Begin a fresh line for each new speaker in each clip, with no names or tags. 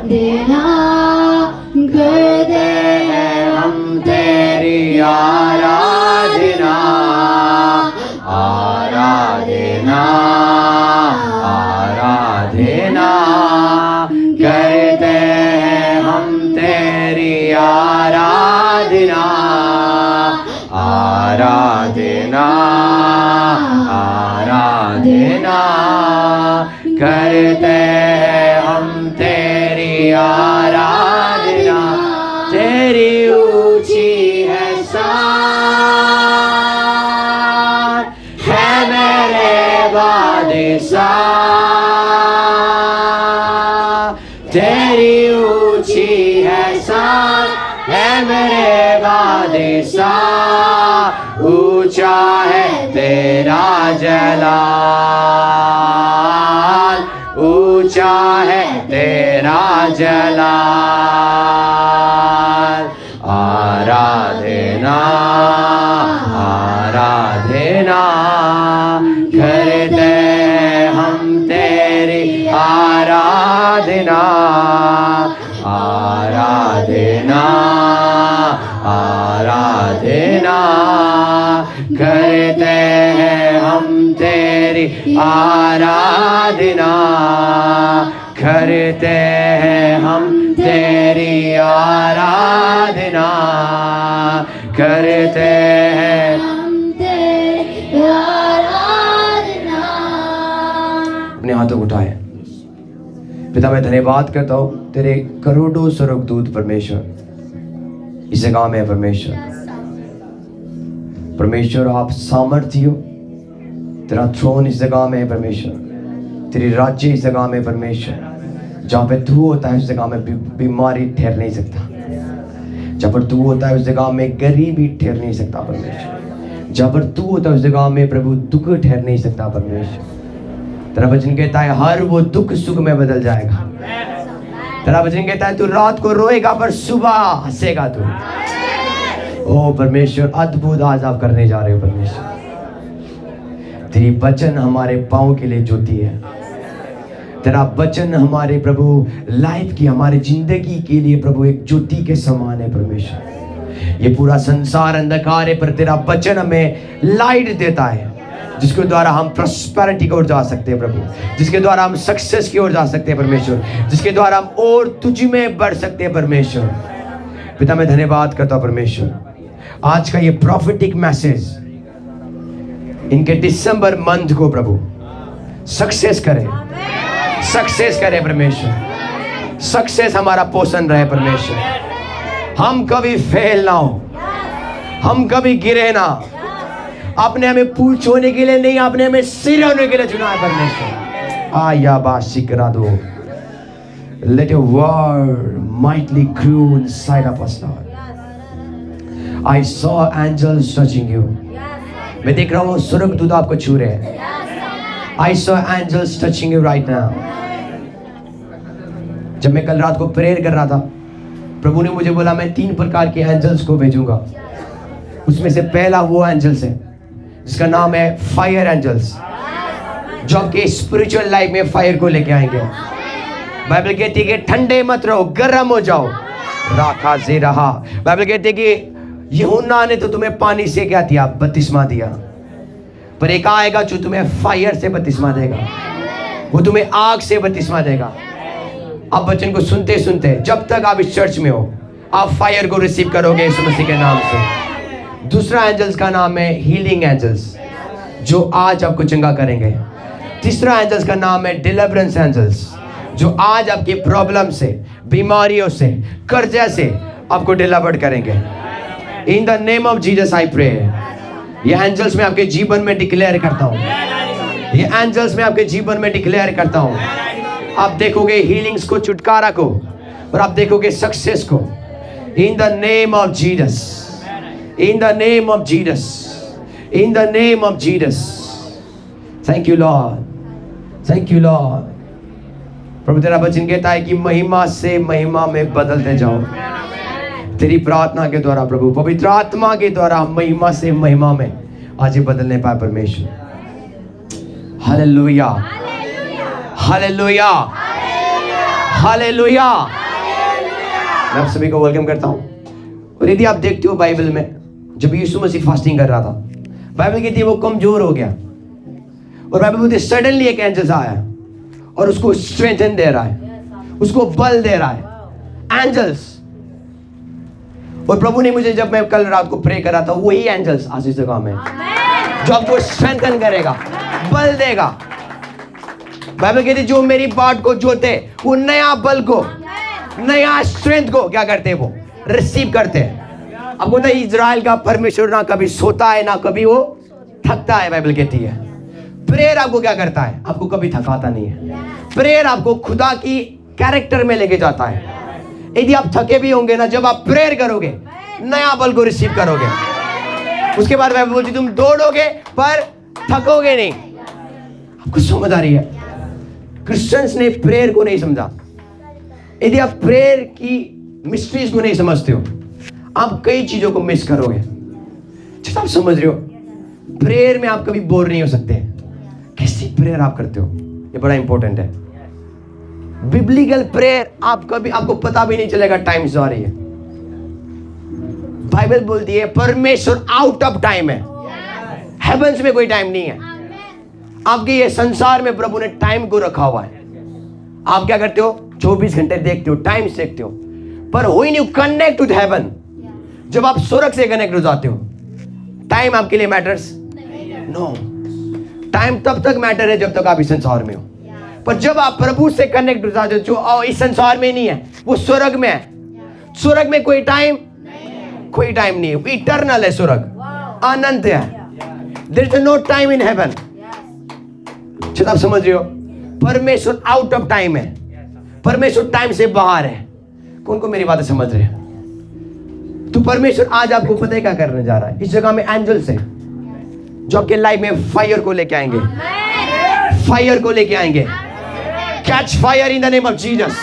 देना करते हैं हम तेरी आराधना, आराधना, आराधना करते हैं हम तेरी आराधना, आराधना, आराधना करते हैं हम तेरी आराधना। तेरी ऊंची है शान, है मेरे बादशाह। तेरी ऊंची है शान, है मेरे बादशाह। ऊंचा है तेरा जलाल, ऊंचा है तेरा जलाल। आराधना, आराधना करते हम तेरी आराधना, आराधना, आराधना करते हैं हम तेरी आराधना, करते हैं हम तेरी आराधना, करते हैं हम तेरी आराधना। अपने हाथों को उठाए। पिता मैं धन्यवाद करता हूँ तेरे करोड़ों स्वर्गदूत परमेश्वर इस जगह में है। परमेश्वर, परमेश्वर आप सामर्थ्य हो, तेरा थ्रोन इस जगह में है। परमेश्वर, तेरी राज्य इस जगह में। परमेश्वर, जहाँ पे तू होता है उस जगह में बीमारी ठहर नहीं सकता, जहाँ पर तू होता है उस जगह में गरीबी ठहर नहीं सकता। परमेश्वर, जहाँ पर तू होता है उस जगह में प्रभु दुख ठहर नहीं सकता। परमेश्वर, तेरा वचन कहता है हर वो दुख सुख में बदल जाएगा। तेरा वचन कहता है तू रात को रोएगा पर सुबह हंसेगा तू। ओ परमेश्वर, अद्भुत आज आप करने जा रहे हो। परमेश्वर, तेरी वचन हमारे पाँव के लिए ज्योति है। तेरा वचन हमारे प्रभु लाइफ की, हमारी जिंदगी के लिए प्रभु एक ज्योति के समान है। परमेश्वर, ये पूरा संसार अंधकार है पर तेरा वचन हमें लाइट देता है, जिसके द्वारा हम प्रॉस्पेरिटी की ओर जा सकते हैं प्रभु, जिसके द्वारा हम सक्सेस की ओर जा सकते हैं परमेश्वर, जिसके द्वारा हम और तुझ में बढ़ सकते हैं। परमेश्वर पिता मैं धन्यवाद करता हूँ परमेश्वर, आज का ये प्रॉफिटिक मैसेज इनके दिसंबर मंथ को प्रभु सक्सेस करे, सक्सेस करे परमेश्वर। सक्सेस हमारा पोषण रहे परमेश्वर, हम कभी फेल ना हो, हम कभी गिरे ना। आपने हमें पूछ होने के लिए नहीं, आपने हमें सिर होने के लिए चुना है परमेश्वर। आया बाशी करा दो। Let your word mightily grew inside of us, Lord. I saw angels touching you. मैं देख रहा हूँ स्वर्गदूत आपको छू रहे हैं। I saw angels touching you right now. जब मैं कल रात को प्रेयर कर रहा था, प्रभु ने मुझे बोला मैं 3 प्रकार के एंजल्स को भेजूंगा। उसमें से पहला वो एंजल्स है जिसका नाम है फायर एंजल्स, जो आपके स्पिरिचुअल लाइफ में फायर को लेके आएंगे। बाइबल कहती है कि ठंडे मत रहो, गर्म हो जाओ। राखा से रहा। बाइबल कहती है कि यूहन्ना ने तो तुम्हें पानी से क्या दिया, बपतिस्मा दिया, पर एक आएगा जो तुम्हें फायर से बपतिस्मा देगा, वो तुम्हें आग से बपतिस्मा देगा। आप वचन को सुनते सुनते जब तक आप इस चर्च में हो, आप फायर को रिसीव करोगे यीशु मसीह के नाम से। दूसरा एंजल्स का नाम है हीलिंग एंजल्स, जो आज आपको चंगा करेंगे। तीसरा एंजल्स का नाम है डिलीवरेंस एंजल्स, जो आज आपकी प्रॉब्लम से, बीमारियों से, कर्जे से आपको डिलीवर करेंगे। In the name of Jesus I pray. ये एंजल्स मैं आपके जीवन में डिक्लेयर करता हूँ, ये एंजल्स मैं आपके जीवन में डिक्लेयर करता हूँ। आप देखोगे हीलिंग्स को, छुटकारा को, और आप देखोगे सक्सेस को। In the name of Jesus, in the name of Jesus, in the name of Jesus. Thank you Lord, thank you Lord. प्रभु तेरा वचन कहता है कि महिमा से महिमा में बदलते जाओ। तेरी प्रार्थना के द्वारा प्रभु, पवित्र आत्मा के द्वारा महिमा से महिमा में आज ये बदलने पाए परमेश्वर। Hallelujah, hallelujah, hallelujah. मैं आप सभी को वेलकम करता हूँ। और यदि आप देखते हो बाइबल में, जब यीशु मसीह फास्टिंग कर रहा था, बाइबल कहती है वो कमजोर हो गया, और बाइबल बोलती है सडनली एक एंजल आया और उसको स्ट्रेंथन दे रहा है, उसको बल दे रहा है। एंजल्स। और प्रभु ने मुझे, जब मैं कल रात को प्रे करा था, वही एंजल्स आज इस जगह में जो आपको स्ट्रेंथन करेगा, बल देगा। बाइबल कहती है जो मेरी बाट को जोते वो नया बल को, नया स्ट्रेंथ को क्या करते हैं, वो रिसीव करते हैं। आपको पता है इजराइल का परमेश्वर ना कभी सोता है ना कभी वो थकता है। बाइबल कहती है प्रेयर आपको क्या करता है, आपको कभी थकाता नहीं है। प्रेयर आपको खुदा की कैरेक्टर में लेके जाता है। यदि आप थके भी होंगे ना, जब आप प्रेयर करोगे नया बल को रिसीव करोगे। उसके बाद बाइबल बोलती तुम दौड़ोगे पर थकोगे नहीं। आपको समझ आ रही है? क्रिश्चियंस ने प्रेयर को नहीं समझा। यदि आप प्रेयर की मिस्ट्रीज को नहीं समझते हो, आप कई चीजों को मिस करोगे। जैसे आप समझ रहे हो, प्रेयर में आप कभी बोर नहीं हो सकते। कैसी प्रेयर आप करते हो, ये बड़ा इंपॉर्टेंट है। बिब्लिकल प्रेयर आपको पता भी नहीं चलेगा टाइम से आ रही है। बाइबल बोलती है परमेश्वर आउट ऑफ टाइम है। हेवंस में कोई टाइम नहीं है। आपके ये संसार में प्रभु ने टाइम को रखा हुआ है। आप क्या करते हो, 24 घंटे देखते हो, टाइम देखते हो, पर when you connect with heaven, जब आप स्वर्ग से कनेक्ट हो जाते हो, टाइम आपके लिए मैटर्स नो। टाइम तब तक मैटर है जब तक आप इस संसार में हो, पर जब आप प्रभु से कनेक्ट हो जाते हो, जो इस संसार में नहीं है, वो स्वर्ग में है। स्वर्ग में कोई टाइम नहीं है, इटर्नल है स्वर्ग, अनंत है। There is no time in heaven. चलो आप समझ रहे हो, परमेश्वर आउट ऑफ टाइम है, परमेश्वर टाइम से बाहर है। कौन को मेरी बातें समझ रहे हैं? तो परमेश्वर आज आपको पता है क्या करने जा रहा है। इस जगह में एंजल्स है जो आपके लाइफ में फायर को लेके आएंगे, फायर को लेके आएंगे। Catch fire in the name of Jesus,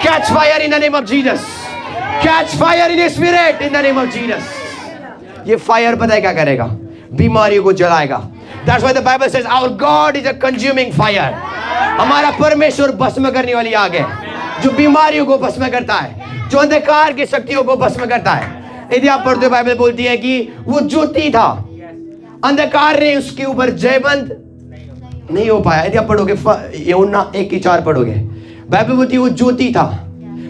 catch fire in the name of Jesus, catch fire in the spirit in the name of Jesus. ये फायर पता है क्या करेगा, बीमारियों को जलाएगा। That's why the Bible says our God is a consuming fire. हमारा परमेश्वर भस्म करने वाली आग है, जो बीमारियों को भस्म करता है, जो अंधकार की शक्तियों को भस्म करता है। यदि आप पढ़ते हो, बाइबल बोलती है कि वो ज्योति था, अंधकार ने उसके ऊपर जयवंत नहीं हो पाया। यदि आप पढ़ोगे यूहन्ना 1:4 पढ़ोगे, बाइबल बोलती है वो ज्योति था,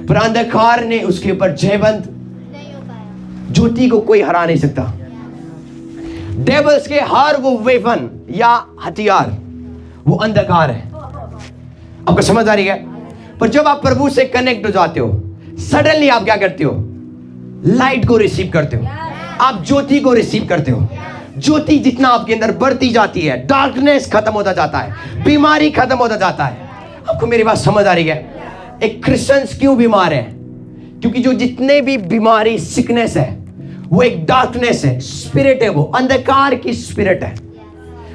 पर अंधकार ने उसके ऊपर जयवंत नहीं हो पाया। ज्योति को कोई हरा नहीं सकता। डेविल्स के हर वो वेपन या हथियार वो अंधकार है। आपको समझ आ रही है? पर जब आप प्रभु से कनेक्ट हो जाते हो, सडनली आप क्या करते हो, लाइट को रिसीव करते हो, आप ज्योति को रिसीव करते हो। ज्योति जितना आपके अंदर बढ़ती जाती है, डार्कनेस खत्म होता जाता है, बीमारी खत्म होता जाता है। आपको मेरी बात समझ आ रही है? एक क्रिश्चियंस क्यों बीमार है? क्योंकि जो जितने भी बीमारी, सिकनेस है, वो एक डार्कनेस है, स्पिरिट है, वो अंधकार की स्पिरिट है।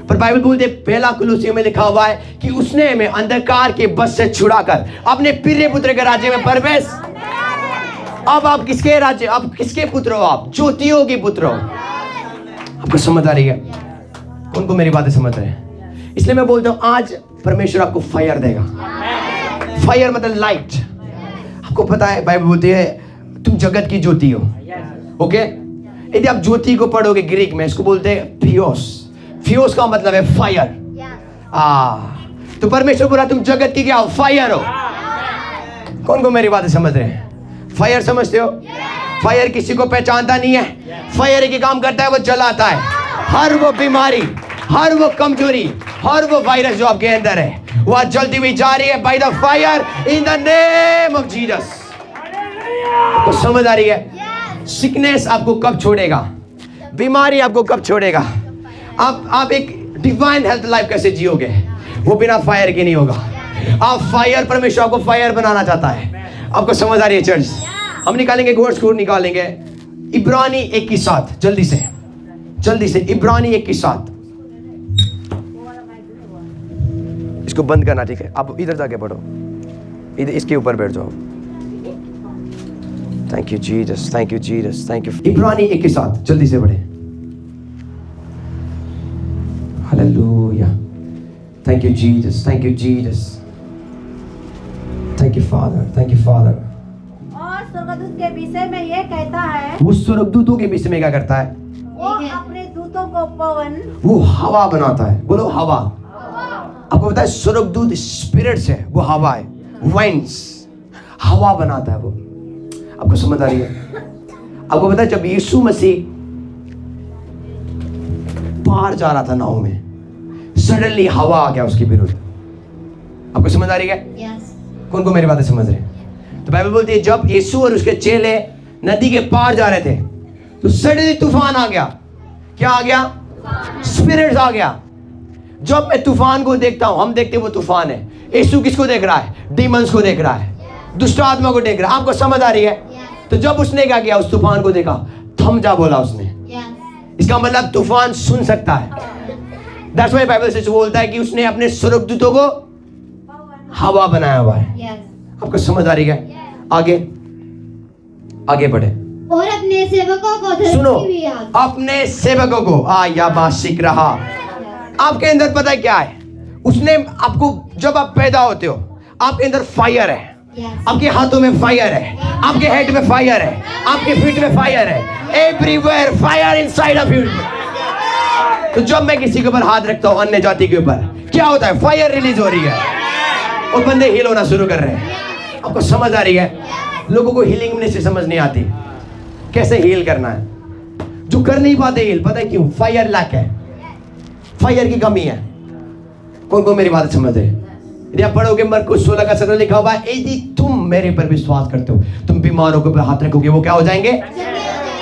पर बाइबल बोलते हैं, पहला कुलुसियों में लिखा हुआ है कि उसने हमें अंधकार के बस से छुड़ाकर अपने प्रिय पुत्र के राज्य में प्रवेश। अब आप किसके राज्य, आप किसके पुत्र हो? आप ज्योतियों के पुत्र हो। आपको समझ आ रही है? उनको मेरी बातें समझ रहे हैं? इसलिए मैं बोलता हूं आज परमेश्वर आपको फायर देगा। फायर मतलब लाइट। आपको पता है बाइबल बोलती है तुम जगत की ज्योति हो। ओके, यदि आप ज्योति को पढ़ोगे ग्रीक में, इसको बोलते हैं थियोस। थियोस का मतलब है फायर। तो परमेश्वर बोला तुम जगत की क्या हो? फायर हो। कौन को मेरी बातें समझ रहे हैं? फायर समझते हो? फायर किसी को पहचानता नहीं है। फायर एक काम करता है, वो जलाता है हर वो बीमारी, हर वो कमजोरी, हर वो वायरस जो आपके अंदर है, वो आज जलती हुई जा रही है by the fire in the name of Jesus. आपको समझ आ रही है? सिकनेस आपको कब छोड़ेगा, बीमारी आपको कब छोड़ेगा? आप एक डिवाइन हेल्थ लाइफ कैसे जियोगे? वो बिना फायर के नहीं होगा। आप फायर, परमेश्वर आपको फायर बनाना चाहता है। आपको समझ आ रही है चर्च? हम निकालेंगे वर्ड्स को, निकालेंगे इब्रानी 1:7। जल्दी से इब्रानी 1:7। इसको बंद करना, ठीक है? आप इधर जाके पढ़ो, इधर इसके ऊपर बैठ जाओ। Thank you Jesus, thank you Jesus, thank you. इब्रानी 1:7 जल्दी से पढ़े। Hallelujah, thank you Jesus, thank you Jesus, thank you father, thank you father.
और स्वर्गदूत के विषय में ये कहता है,
वो स्वर्गदूतों के विषय में क्या करता है?
वो अपने दूतों को पवन,
वो हवा बनाता है। बोलो हवा। आपको पता है स्वर्गदूत स्पिरिट्स है, वो हवा है, वाइंड्स, हवा बनाता है वो। आपको समझ आ रही है? आपको पता है जब यीशु मसीह पार जा रहा था नाव में, सडनली हवा आ गया उसके विरुद्ध। आपको समझ आ रही है? कौन को मेरी बातें समझ रहे हैं? तो बाइबल बोलती है जब यीशु और उसके चेले नदी के पार जा रहे थे तो सडनली तूफान आ गया। क्या आ गया? स्पिरिट्स आ गया। जब मैं तूफान को देखता हूं, हम देखते हैं वो तूफान है। यीशु किसको देख रहा है? डीमंस को देख रहा है, दुष्ट आत्मा को देख रहा है। आपको समझ आ रही है? तो जब उसने क्या किया, उस तूफान को देखा, थम जा बोला उसने। इसका मतलब तूफान सुन सकता है। दैट्स व्हाई बाइबल से बोलता है कि उसने अपने स्वर्गदूतों को हवा बनाया हुआ है। आपको समझ आ रही है? आगे आगे बढ़े।
और अपने सेवकों को
सुनो, अपने सेवकों को या बाशिक रहा। आपके अंदर पता है क्या है? उसने आपको, जब आप पैदा होते हो आपके अंदर फायर है। आपके हाथों में फायर है, आपके हेड में फायर है, आपके फीट में फायर है, everywhere fire inside of you. तो जब मैं किसी के ऊपर हाथ रखता हूं, अन्य जाति के ऊपर, क्या होता है? फायर रिलीज हो रही है और बंदे हील होना शुरू कर रहे हैं। आपको समझ आ रही है? लोगों को हीलिंग में से समझ नहीं आती कैसे हील करना है। जो कर नहीं पाते हील, पता है क्यों? फायर लैक है, फायर की कमी है। कौन कौन मेरी बात समझ रहे? यदि आप पढ़ोगे मरकुस 16 का 17 लिखा हुआ है, यदि तुम मेरे पर विश्वास करते हो, तुम बीमारों के ऊपर हाथ रखोगे, वो क्या हो जाएंगे?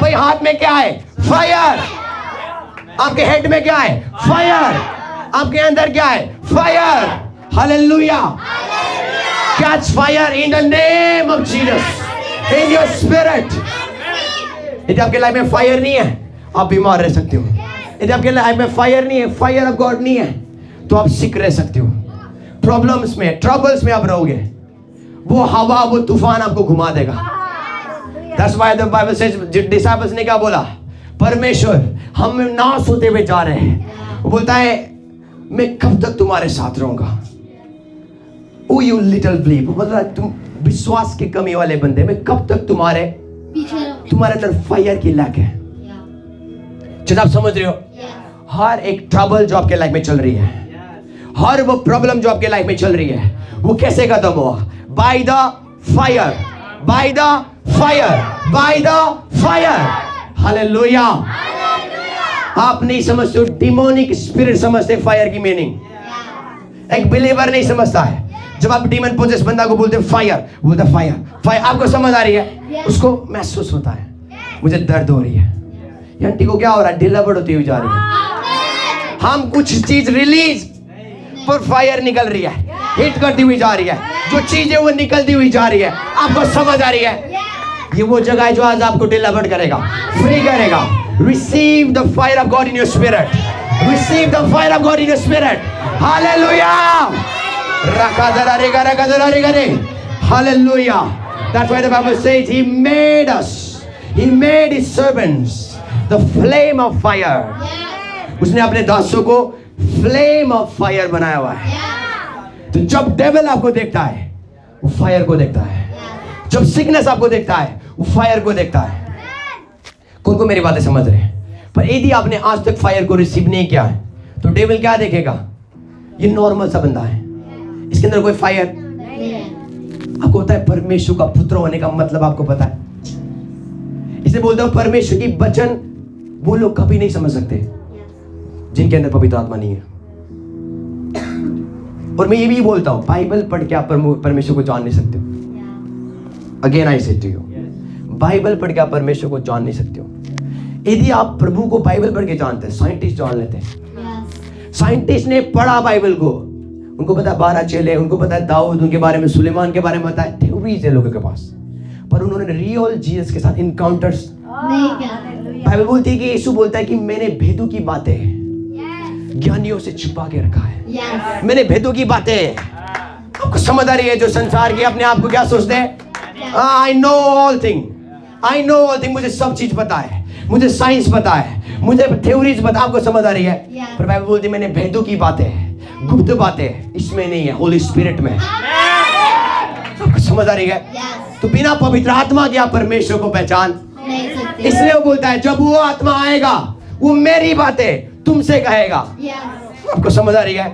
भाई हाथ में क्या है? फायर। आपके हेड में क्या है? फायर। आपके अंदर क्या है? Fire. Hallelujah. Catch fire in the name of Jesus in your spirit. यदि आपके लाइफ में फायर नहीं है, आप बीमार रह सकते हो। यदि आपके लाइफ में फायर नहीं है, फायर ऑफ गॉड नहीं है, तो आप सिक रह सकते हो। प्रॉब्लम्स में, ट्रबल्स में आप रहोगे। वो हवा, वो तूफान आपको घुमा देगा। That's why the Bible says, disciples ने क्या बोला? परमेश्वर, हम नाश होते हुए जा रहे हैं। वो बोलता है मैं कब तक तुम्हारे साथ रहूंगा? ओ यू लिटिल बिलीव, मतलब तुम विश्वास की कमी वाले बंदे, मैं कब तक तुम्हारे अंदर फायर की लैक है। जब आप समझ रहे हो, हर एक ट्रबल जो आपके लाइफ में चल रही है, हर वो प्रॉब्लम जो आपके लाइफ में चल रही है, वो कैसे खत्म हुआ? By the fire, by the fire, by the fire. Hallelujah. आप नहीं समझते हो, डिमोनिक स्पिरिट समझते फायर की मीनिंग। एक बिलीवर नहीं समझता है। जब आप डीमन पोजेस बंदा को बोलते फायर, बोलता फायर फायर। आपको समझ आ रही है? उसको महसूस होता है मुझे दर्द हो रही है। आंटी को क्या हो रहा है? ढिलापड़ होती हुई जा रही है। हम कुछ चीज रिलीज पर फायर निकल रही है, हिट करती हुई जा रही है। जो चीज है वो निकलती हुई जा रही है। आपको समझ आ रही है? ये वो जगह है जो आज आपको ढिलापड़ करेगा, फ्री करेगा। Receive the fire of God in your spirit, receive the fire of God in your spirit. Hallelujah. Hallelujah. That's why the Bible says He made us, He made His servants the flame of fire. उसने अपने दासों को flame of fire बनाया हुआ है। तो जब devil आपको देखता है, वो फायर को देखता है। जब सिकनेस आपको देखता है, वो फायर को देखता है। कौन को मेरी बातें समझ रहे हैं? पर यदि आपने आज तक फायर को रिसीव नहीं किया है, तो डेविल क्या देखेगा? ये नॉर्मल सा बंदा है, इसके अंदर कोई फायर नहीं है। आपको पता है परमेश्वर का पुत्र होने का मतलब आपको पता है? इसे बोलता हूं परमेश्वर की वचन वो लोग कभी नहीं समझ सकते जिनके अंदर पवित्र आत्मा नहीं है। और मैं ये भी बोलता हूं, बाइबल पढ़ के आप परमेश्वर को जान नहीं सकते हो। अगेन आई से टू यू, बाइबल पढ़ के आप परमेश्वर को जान नहीं सकते हो। यदि आप प्रभु को बाइबल पढ़ के जानते हैं, साइंटिस्ट जान लेते हैं। साइंटिस्ट ने पढ़ा बाइबल को, उनको पता है 12 चेले, उनको पता है दाऊद, उनके बारे में, सुलेमान के बारे में पता है, थ्योरीज है लोगों के पास, पर उन्होंने रियल जीसस के साथ इनकाउंटर्स नहीं किया। बाइबल बोलती है कि यीशु बोलता है कि मैंने भेदों की बातें ज्ञानियों से छुपा के रखा है। मैंने भेदों की बातें, आपको समझ आ रही है? जो संसार के अपने आप को क्या सोचते हैं? I know all thing, I know all thing, मुझे सब चीज पता है, मुझे साइंस पता है, मुझे थ्योरीज पता। आपको समझ आ रही है? पर बाइबल बोलती है मैंने भेदों की बातें, गुप्त बातें इसमें नहीं है, होली स्पिरिट में। आपको समझ आ रही है?
यस
तो बिना पवित्र आत्मा के आप परमेश्वर को पहचान
नहीं सकते।
इसलिए वो बोलता है जब वो आत्मा आएगा वो मेरी बातें तुमसे कहेगा।
यस
आपको समझ आ रही है?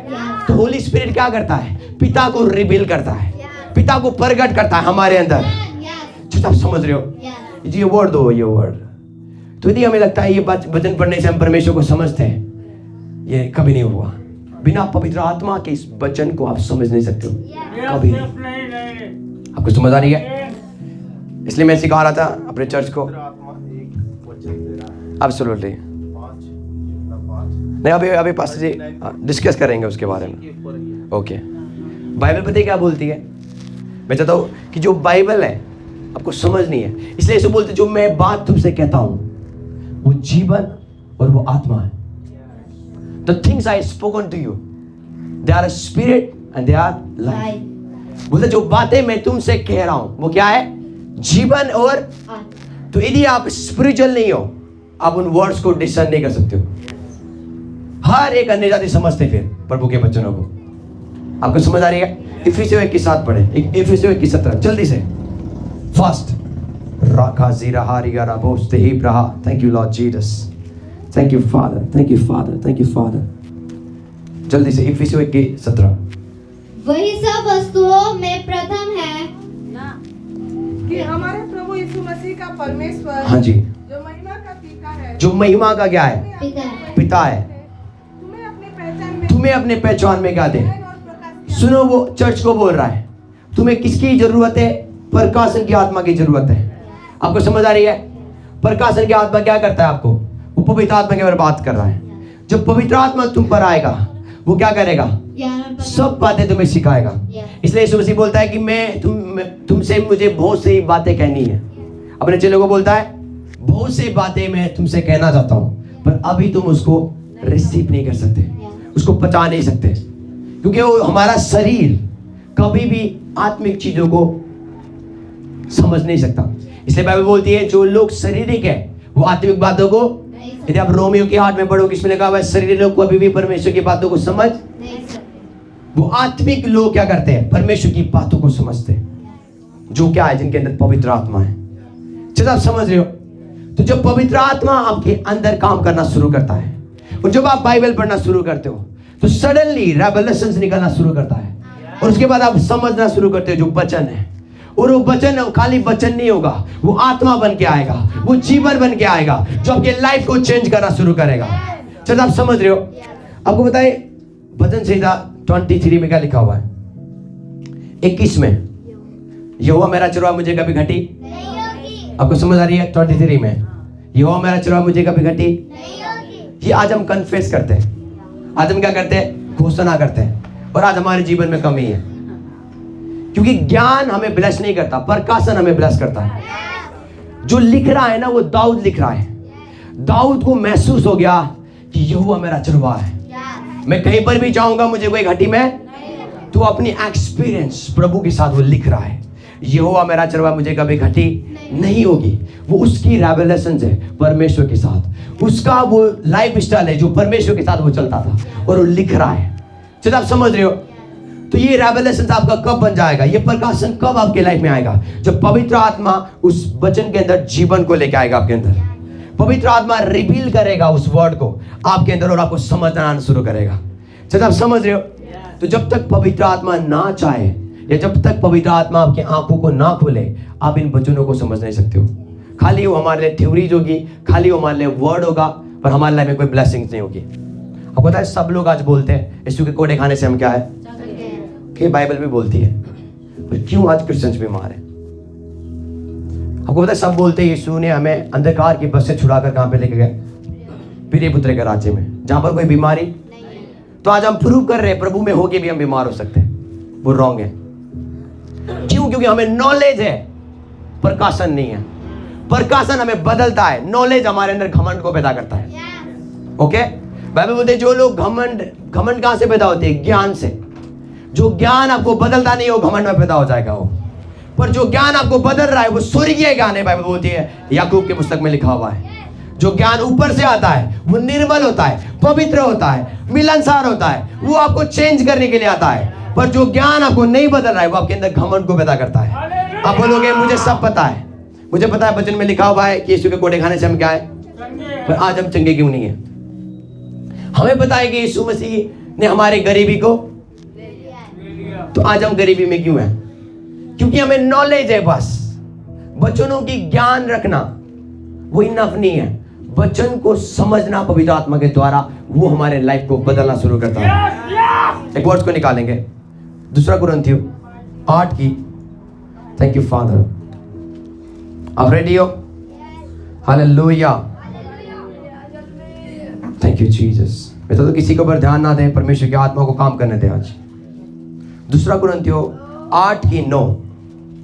तो होली स्पिरिट क्या करता है? पिता को रिवील करता है, पिता को प्रकट करता है हमारे अंदर।
यस
जो आप समझ रहे हो?
यस
ये वर्ड दो, ये वर्ड। तो यदि हमें लगता है ये वचन पढ़ने से हम परमेश्वर को समझते हैं, ये कभी नहीं हुआ। बिना पवित्र आत्मा के इस वचन को आप समझ नहीं सकते हो, कभी नहीं। आपको समझ आ रही है? इसलिए मैं सिखा रहा था अपने चर्च को। एब्सोल्युटली नहीं, अभी पास्टर जी डिस्कस करेंगे उसके बारे में। ओके, बाइबल पता है क्या बोलती है? मैं चाहता हूँ कि जो बाइबल है आपको समझनी है, इसलिए इसे बोलते जो मैं बात तुमसे कहता हूँ वो जीवन और वो आत्मा है। The things I spoken to you, they are a spirit and they are life.
Life
बोलते जो बातें मैं तुमसे कह रहा हूँ वो क्या है? जीवन और। तो यदि आप स्पिरिचुअल नहीं हो आप उन वर्ड्स को डिस्टर्न नहीं कर सकते हो। हर एक अन्य जाति समझते फिर प्रभु के वचनों को। आपको समझ आ रही है? इफिसियों 1 की 7 पढ़े, इफिसियों 1 की 17 जल्दी से फास्ट। राखा जीरा हारिया राबोस्ते ही प्रहा। Thank you Lord Jesus, thank you father, thank you father, thank you father. जल्दी से इफिसियों 1 की 17।
वही सब वस्तुओं में प्रथम है
ना
कि हमारे प्रभु यीशु मसीह का परमेश्वर
हाँ जी,
जो महिमा का पिता है,
जो महिमा का क्या है?
पिता
पिता है।
तुम्हें अपनी पहचान में
तुम्हें अपने पहचान में क्या दे?
और प्रकाश दिया।
सुनो, वो चर्च को बोल रहा है तुम्हें किसकी जरूरत है? प्रकाशन की आत्मा की जरूरत है। आपको समझ आ रही है? प्रकाशन की आत्मा क्या करता है आपको? वो पवित्र आत्मा के बारे में बात कर रहा है। जब पवित्र आत्मा तुम पर आएगा वो क्या करेगा? सब बातें तुम्हें सिखाएगा। इसलिए यीशु मसीह बोलता है कि मैं तुमसे मुझे बहुत सी बातें कहनी है। अपने चेलों को बोलता है बहुत सी बातें मैं तुमसे कहना चाहता हूँ पर अभी तुम उसको रिसीव नहीं कर सकते, उसको पचा नहीं सकते, क्योंकि वो हमारा शरीर कभी भी आत्मिक चीजों को समझ नहीं सकता। इसलिए बाइबल बोलती है जो लोग शारीरिक है वो आत्मिक बातों को, यदि आप रोमियो के 8 में पढ़ो किसमें लिखा हुआ है शरीर लोग को अभी भी परमेश्वर की बातों को समझ। वो आत्मिक लोग क्या करते हैं? परमेश्वर की बातों को समझते हैं, जो क्या है जिनके अंदर पवित्र आत्मा है। चलो आप समझ रहे हो? तो जब पवित्र आत्मा आपके अंदर काम करना शुरू करता है और जब आप बाइबल पढ़ना शुरू करते हो तो सडनली रेवलेशंस निकलना शुरू करता है और उसके बाद आप समझना शुरू करते हो जो वचन है। और वो वचन खाली वचन नहीं होगा, वो आत्मा बन के आएगा, वो जीवन बन के आएगा जो आपके लाइफ को चेंज करना शुरू करेगा। चलो आप समझ रहे हो? आपको बताए भजन संहिता 23 में क्या लिखा हुआ है? 21 में, यहोवा मेरा चरवाहा मुझे कभी घटी। आपको समझ आ रही है? 23 में यहोवा मेरा चरवाहा मुझे कभी घटी। ये आज हम कन्फेस करते हैं, आज हम क्या करते हैं? घोषणा करते हैं। और आज हमारे जीवन में कमी है क्योंकि ज्ञान हमें ब्लेस नहीं करता, प्रकाशन हमें ब्लेस करता है। जो लिख रहा है ना वो दाऊद लिख रहा है। दाऊद को महसूस हो गया कि यहोवा मेरा चरवाहा है, मैं कहीं पर भी जाऊंगा मुझे कोई घाटी में। तो अपनी एक्सपीरियंस प्रभु के साथ वो लिख रहा है, यहोवा मेरा चरवाहा मुझे कभी घटी नहीं होगी। वो उसकी रेवलेशंस है परमेश्वर के साथ, उसका वो लाइफ स्टाइल है जो परमेश्वर के साथ वो चलता था और वो लिख रहा है। चलो आप समझ रहे हो? तो ये रेवलेशन आपका कब बन जाएगा? ये प्रकाशन कब आपके लाइफ में आएगा? जब पवित्र आत्मा उस वचन के अंदर जीवन को लेकर आएगा आपके अंदर। पवित्र आत्मा रिवील करेगा उस वर्ड को आपके अंदर और आपको समझना आना शुरू करेगा। चलो आप समझ रहे हो? तो जब तक पवित्र आत्मा ना चाहे या जब तक पवित्र आत्मा आपकी आंखों को ना खोले आप इन वचनों को समझ नहीं सकते हो। खाली वो हमारे लिए थ्योरीज होगी, खाली वो हमारे लिए वर्ड होगा पर हमारे लाइफ में कोई ब्लेसिंग्स नहीं होगी। आपको पता है सब लोग आज बोलते हैं यीशु के कोड़े खाने से हम क्या है कि बाइबल भी बोलती है, पर क्यों आज क्रिश्चियंस बीमार हैं? आपको पता है सब बोलते हैं यीशु ने हमें अंधकार की बस से छुड़ाकर कहां पे लेके गए? प्रिय पुत्र के राज्य में, जहां पर कोई बीमारी नहीं। तो आज हम प्रूव कर रहे हैं प्रभु में होके भी हम बीमार हो सकते हैं। वो रॉन्ग है। क्यों? क्योंकि हमें नॉलेज है, प्रकाशन नहीं है। प्रकाशन हमें बदलता है, नॉलेज हमारे अंदर घमंड को पैदा करता है। ओके, बाइबल बोलते हैं जो लोग घमंड कहां से पैदा होते हैं? ज्ञान से। जो ज्ञान आपको बदलता नहीं हो घमंड में पैदा हो जाएगा वो, पर जो ज्ञान आपको बदल रहा है वो स्वर्गीय ज्ञान है। बाइबल बोलती है, याकूब के पुस्तक में लिखा हुआ है, जो ज्ञान ऊपर से आता है वो निर्मल होता है, पवित्र होता है, मिलनसार होता है, वो आपको चेंज करने के लिए आता है। पर जो ज्ञान आपको नहीं बदल रहा है वो आपके अंदर घमंड को पैदा करता है। आप बोलोगे मुझे सब पता है, मुझे पता है वचन में लिखा हुआ है कि यीशु के कोड़े खाने से हम क्या है, पर आज हम चंगे क्यों नहीं है? हमें पता है कि यीशु मसीह ने हमारे गरीबी को, तो आज हम गरीबी में क्यों हैं? क्योंकि हमें नॉलेज है, बस वचनों की ज्ञान रखना वो इनफ नहीं है। वचन को समझना पवित्र आत्मा के द्वारा वो हमारे लाइफ को बदलना शुरू करता है। एक वर्ड को निकालेंगे, दूसरा कुरिन्थियों 8 की। Thank you father. आप रेडी हो? Hallelujah, thank you Jesus. मैं तो किसी के ऊपर ध्यान ना दें, परमेश्वर की आत्मा को काम करने दें आज। दूसरा कुरिन्थियों 8 की 9।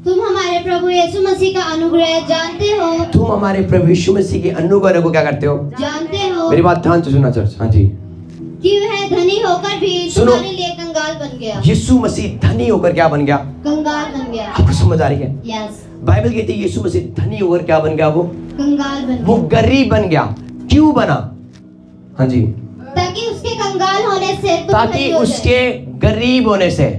तुम हमारे प्रभु यीशु मसीह का अनुग्रह जानते हो।
तुम हमारे प्रभु यीशु मसीह के अनुग्रह को क्या करते हो?
जानते हो।
मेरी बात ध्यान से सुनना चर्च। हाँ जी,
कि वह धनी होकर भी
सुनो।
तुम्हारे लिए कंगाल बन गया।
यीशु मसीह धनी होकर क्या बन गया?
कंगाल बन गया।
आपको समझ आ रही है?
यस,
बाइबल कहती है यीशु मसीह धनी होकर क्या बन गया? वो
कंगाल बन
वो
गया
गरीब बन गया। क्यों बना? हाँ जी,
ताकि उसके कंगाल होने से तुम
ताकि
धनी हो
उसके गरीब होने से,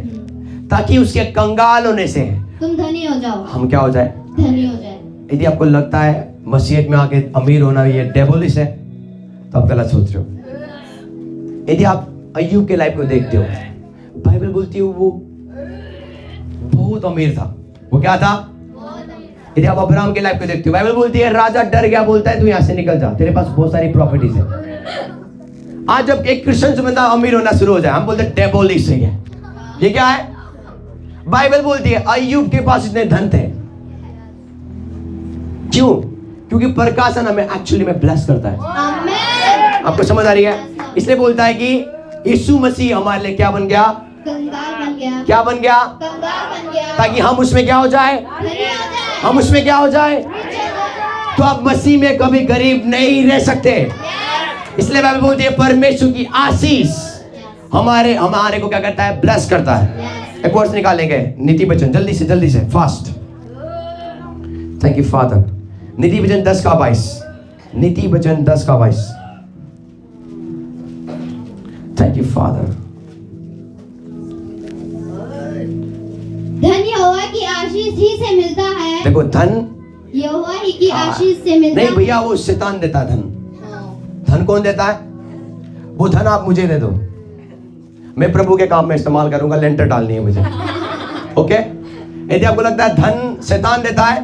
ताकि उसके कंगाल होने से
तुम धनी हो जाओ।
हम क्या हो जाए?
धनी हो जाए।
यदि आपको लगता है मसीहत में आके अमीर होना ये डेबलिश है, तो आप गलत सोच रहे हो। यदि आप अय्यूब के लाइफ को देखते हो, बाइबल बोलती है वो बहुत अमीर था। वो क्या था? यदि आप अब्राहम के लाइफ को देखते हो, बाइबल बोलती है राजा डर गया, बोलता है तू यहाँ से निकल जा, तेरे पास बहुत सारी प्रॉपर्टीज है। आज जब एक क्रिश्चियन बंदा अमीर होना शुरू हो जाए, हम बोलते हैं डेबलिश है। ये क्या है? बाइबल बोलती है अय्यूब के पास इतने धन थे। क्यों? क्योंकि प्रकाशन हमें एक्चुअली में ब्लेस करता है।
आमीन।
आपको समझ आ रही है? इसलिए बोलता है कि यीशु मसीह हमारे लिए क्या बन गया?
कंगाल बन गया।
क्या बन गया?
कंगाल बन गया।
ताकि हम उसमें क्या हो जाए?
धनी हो जाए।
हम उसमें क्या हो जाए? तो आप मसीह में कभी गरीब नहीं रह सकते। इसलिए बाइबल बोलती है परमेश्वर की आशीष हमारे को क्या करता है? ब्लेस करता है। एक वर्ड निकालेंगे, नीति वचन, जल्दी से फास्ट। Thank you father. नीति वचन 10 का 22। नीति वचन 10 का 22। Thank you father.
धन यहोवा की आशीष ही से मिलता है।
देखो, धन
यहोवा ही की आशीष से मिलता
नहीं
है।
भैया, वो शैतान देता है धन। धन कौन देता है? वो धन आप मुझे दे दो, मैं प्रभु के काम में इस्तेमाल करूंगा, लेंटर डालनी है मुझे। ओके? यदि आपको लगता है धन शैतान देता है,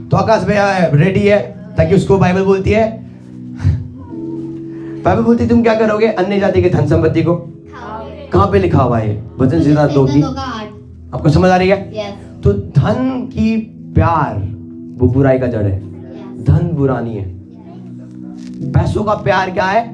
तो आकाश भैया रेडी है, ताकि उसको बाइबल बोलती है तुम क्या करोगे? अन्य जाति के धन संपत्ति को कहाँ पे लिखा हुआ है? वचन से दोगी। आपको समझ आ रही है?
यस।
तो धन की प्यार वो बुराई का जड़ है। धन बुरा नहीं है। पैसों का प्यार क्या है?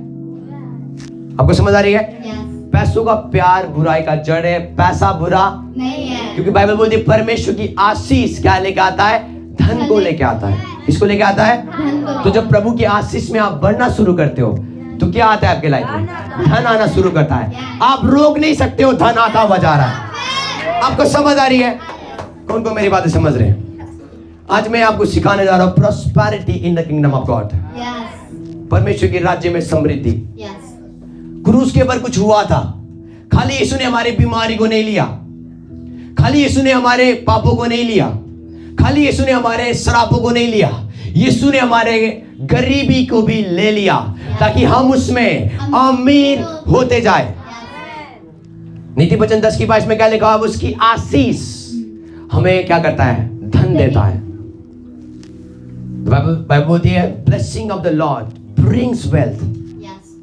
आपको समझ आ रही है?
यस।
पैसों का प्यार बुराई का जड़ है। पैसा बुरा
नहीं है,
क्योंकि बाइबल बोलती है परमेश्वर की आशीष क्या लेके आता है? धन को लेके आता है। किसको लेके आता है?
धन को।
तो जब प्रभु की आशीष में आप बढ़ना शुरू करते हो, तो क्या आता है आपके लाइफ में? धन आना शुरू करता है। आप रोक नहीं सकते हो, धन आता हुआ जा रहा है। आपको समझ आ रही है? कौन कौन मेरी बातें समझ रहे हैं? आज मैं आपको सिखाने जा रहा हूं prosperity in the kingdom of God.
Yes.
परमेश्वर के राज्य में समृद्धि।
यस।
क्रूस के ऊपर कुछ हुआ था। खाली यीशु ने हमारी बीमारी को नहीं लिया, खाली यीशु ने हमारे पापों को नहीं लिया, खाली यीशु ने हमारे श्रापों को नहीं लिया, यीशु ने हमारे गरीबी को भी ले लिया, ताकि हम उसमें अमीर होते जाए। नीति वचन 10 की 22 में क्या लिखा है? उसकी आशीष हमें क्या करता है? धन देता है। बाइबल बोलती है blessing of the Lord brings wealth.
Yes.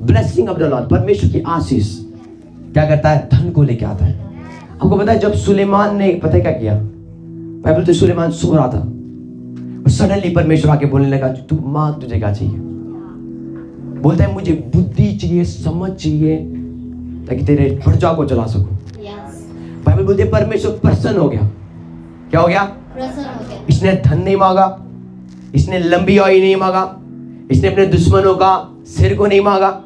Blessing of the Lord, परमेश्वर की आशीष क्या करता है? धन को लेके आता है। आपको पता है जब सुलेमान ने पता है क्या किया? बाइबल तो सुलेमान सो रहा था और सडनली परमेश्वर आके बोलने लगा तू मांग, तुझे क्या चाहिए? बोलता है मुझे बुद्धि चाहिए, समझ चाहिए, ताकि तेरे प्रजा को चला सकूं।
यस।
बाइबल बोलती है परमेश्वर प्रसन्न हो गया। क्या हो गया?
प्रसन्न हो गया।
इसने धन नहीं मांगा, इसने लंबी आयु नहीं मांगा, इसने अपने दुश्मनों का सिर को नहीं मांगा,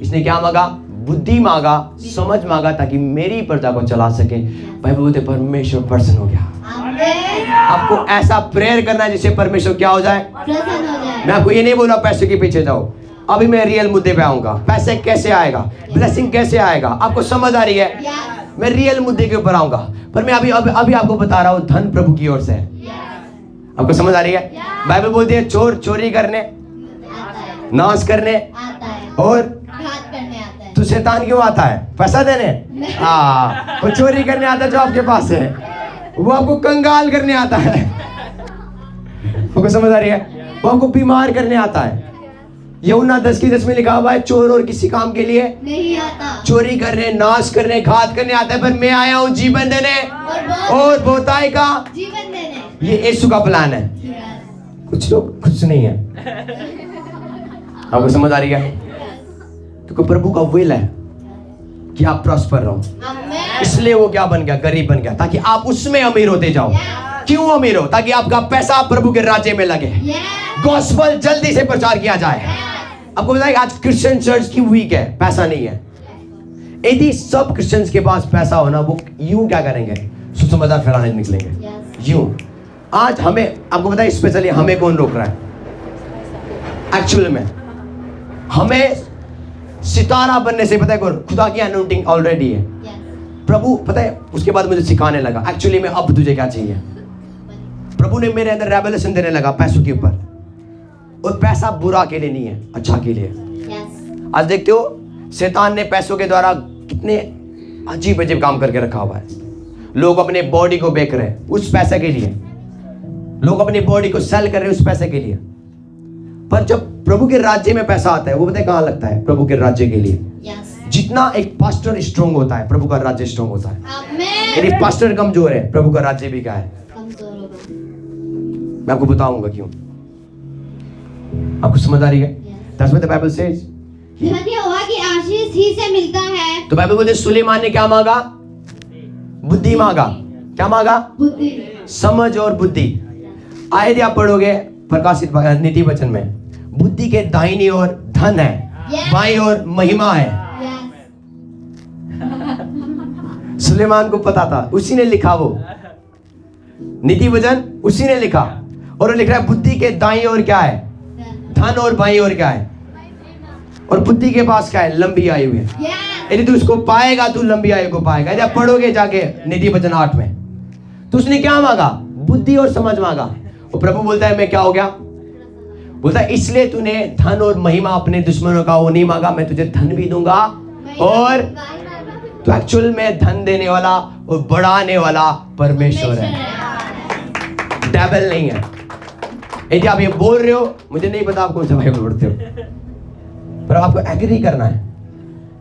इसने क्या मांगा? बुद्धि मांगा, समझ मांगा, ताकि मेरी प्रजा को चला सके। बाइबल बोलते परमेश्वर प्रसन्न हो गया।
आमीन।
आपको ऐसा प्रेयर करना है जिससे परमेश्वर क्या हो जाए?
प्रसन्न हो जाए।
मैं आपको ये नहीं बोला पैसे के पीछे जाओ, अभी मैं रियल मुद्दे पे आऊंगा। पैसे कैसे आएगा? ब्लेसिंग कैसे आएगा? आपको समझ आ रही है?
यस।
मैं रियल मुद्दे के ऊपर आऊंगा, पर मैं अभी आपको बता रहा हूँ धन प्रभु की ओर से है। आपको समझ आ रही है? बाइबल बोलती है चोर चोरी करने, नाश करने और
घात करने आता है।
तो शैतान क्यों आता है? पैसा देने? वो चोरी करने आता है जो आपके पास है, वो आपको कंगाल करने आता है। आपको समझ आ रही है? वो आपको बीमार करने आता है। यूहन्ना 10:10 में लिखा हुआ है चोर और किसी काम के लिए
नहीं आता,
चोरी करने, नाश करने, घात करने आता है, पर मैं आया हूँ जीवन देने और बहुताई का
जीवन देने।
ये यीशु का प्लान है। कुछ लोग कुछ नहीं है। आपको समझ आ रही है? तो प्रभु का विल है कि आप प्रॉस्पर रहो,
आमेन।
इसलिए वो क्या बन गया? गरीब बन गया, ताकि आप उसमें अमीर होते जाओ। क्यों अमीर हो? ताकि आपका पैसा प्रभु के राज्य में लगे, गॉस्पेल जल्दी से प्रचार किया जाए। आपको बताइए आज क्रिश्चियन चर्च की वीक है, पैसा नहीं है। यदि सब क्रिश्चियंस के पास पैसा होना, वो यूं क्या करेंगे? सुसमाचार फैलाने निकलेंगे यूं। आज हमें, आपको बताइए स्पेशली हमें कौन रोक रहा है? एक्चुअल में हमें सितारा बनने से पता है कौन? खुदा की अनॉइंटिंग ऑलरेडी है। प्रभु पता है उसके बाद मुझे सिखाने लगा एक्चुअली में अब तुझे क्या चाहिए। प्रभु ने मेरे अंदर रेवलेशन देने लगा पैसों के ऊपर, और पैसा बुरा के लिए नहीं है, अच्छा के लिए। आज देखते हो शैतान ने पैसों के द्वारा कितने अजीब अजीब काम करके रखा हुआ है। लोग अपने बॉडी को बेच रहे हैं उस पैसे के लिए, लोग अपनी बॉडी को सेल कर रहे हैं उस पैसे के लिए। पर जब प्रभु के राज्य में पैसा आता है, वो पता है कहाँ लगता है? प्रभु के राज्य के लिए। जितना एक पास्टर स्ट्रॉन्ग होता है, प्रभु का राज्य स्ट्रॉन्ग होता है। यदि पास्टर कमजोर है, प्रभु का राज्य भी क्या है? मैं आपको बताऊंगा क्यों। आपको समझ आ रही है? That's what the Bible says.
यहोवा की आशीष ही से मिलता है।
तो बाइबल बोलते सुलेमान ने क्या मांगा? बुद्धि मांगा। क्या मांगा?
बुद्धि।
समझ और बुद्धि। आए थे आप पढ़ोगे प्रकाशित नीति वचन में, बुद्धि के दाहिनी ओर धन है, बाईं ओर महिमा है। सुलेमान को पता था, उसी ने लिखा वो नीति वचन, उसी ने लिखा। और वो लिख रहा है बुद्धि के दाईं ओर क्या है? धन, और बाईं ओर क्या है? और बुद्धि के पास क्या है? लंबी आयु है। यदि तू उसको पाएगा, तू लंबी आयु को पाएगा। यदि आप पढ़ोगे जाके नीति वचन 8 में, तो उसने क्या मांगा? बुद्धि और समझ मांगा। और प्रभु बोलता है मैं क्या हो गया? बोलता है इसलिए तूने धन और महिमा अपने दुश्मनों का वो नहीं मांगा, मैं तुझे धन भी दूंगा। और तो एक्चुअल में धन देने वाला और बढ़ाने वाला परमेश्वर है, डेविल नहीं है। यदि आप ये बोल रहे हो, मुझे नहीं पता आप कौन सा बाइबल पढ़ते हो, पर आपको एग्री करना है।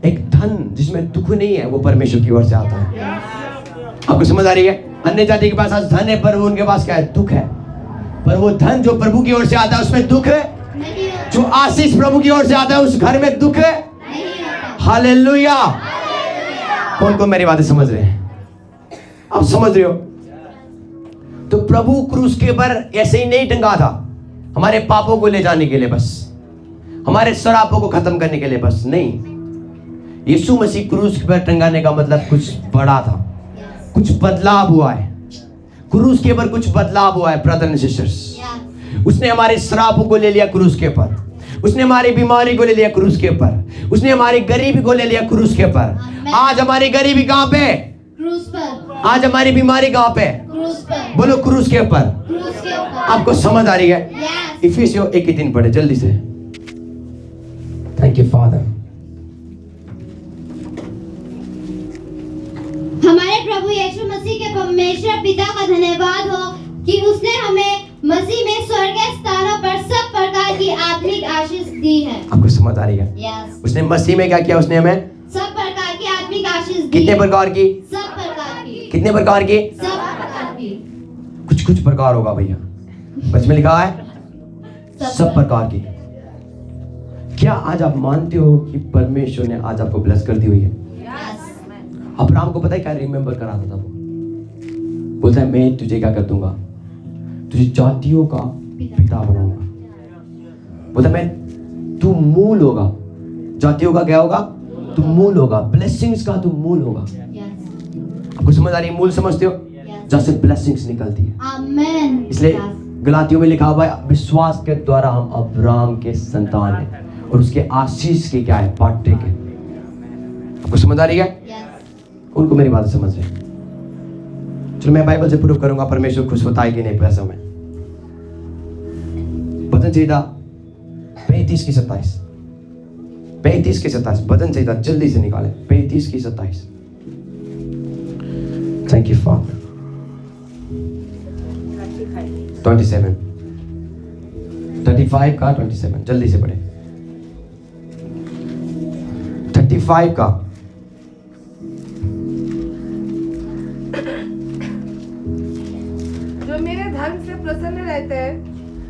एक धन जिसमें दुख नहीं है, वो परमेश्वर की ओर से आता है। आपको समझ आ रही है? अन्य जाति के पास आज धन है, पर उनके पास क्या है? दुख है। पर वो धन जो प्रभु की ओर से आता है उसमें दुख है। जो आशीष प्रभु की ओर से आता है उस घर में दुख है। हालेलुया। कौन कौन मेरी बातें समझ रहे हैं? आप समझ रहे हो? तो प्रभु क्रूस के ऊपर ऐसे ही नहीं टंगा था हमारे पापों को ले जाने के लिए, बस हमारे शरापों को खत्म करने के लिए, बस नहीं। यीशु मसीह क्रूस पर टंगाने का मतलब कुछ बड़ा था, कुछ बदलाव हुआ है। क्रूस के ऊपर कुछ बदलाव हुआ है ब्रदर एंड सिस्टर्स। उसने हमारे श्रापों को ले लिया क्रूस के ऊपर, उसने हमारी बीमारी को ले लिया क्रूस के ऊपर, उसने हमारी गरीबी को ले लिया क्रूस के ऊपर। आज हमारी गरीबी कहाँ पे?
क्रूस पर।
आज हमारी बीमारी कहाँ पे?
क्रूस पर।
बोलो क्रूस के ऊपर।
क्रूस के ऊपर।
आपको समझ आ रही है? इफिसियों 1:3 पढ़े जल्दी से। Thank you father.
हमारे प्रभु यीशु मसीह के परमेश्वर पिता का धन्यवाद हो कि उसने हमें मसीह में स्वर्गीय स्थानों पर सब प्रकार की आत्मिक आशीष दी है।
आपको समझ आ रही है?
यस।
उसने मसीह में क्या किया? उसने हमें
सब प्रकार की आत्मिक आशीष दी।
कितने प्रकार की?
सब प्रकार की।
कितने प्रकार की?
सब प्रकार की।
कुछ कुछ प्रकार होगा भैया, बस में लिखा है सब प्रकार की। क्या आज आप मानते हो कि परमेश्वर ने आज आपको ब्लेस कर दी हुई है? अब्राहम को पता है क्या रिमेंबर कराता था? वो बोलता है मैं तुझे क्या कर दूंगा? तुझे जातियों का पिता बनाऊंगा। बोलता मैं, तू मूल होगा। जातियों का क्या होगा? तू मूल होगा। ब्लेसिंग्स का तू मूल होगा। आपको समझ आ रही है? मूल समझते हो? जहाँ से ब्लेसिंग्स निकलती है।
आमेन।
इसलिए गलातियों में लिखा हुआ है विश्वास के द्वारा हम अब्राहम के संतान हैं और उसके आशीष के क्या है? पार्टे के। आपको समझ आ रही है? उनको मेरी बात समझ रहे हैं? चलो मैं बाइबल से प्रूव करूंगा परमेश्वर खुश होता है कि नहीं पैसों में। भजन संहिता 35 की 27, 35 की 27, भजन संहिता जल्दी से निकाले 35 की 27। Thank you father. 27, 35 का 27 जल्दी से पढ़े। 35 का
जो मेरे धर्म से प्रसन्न रहते हैं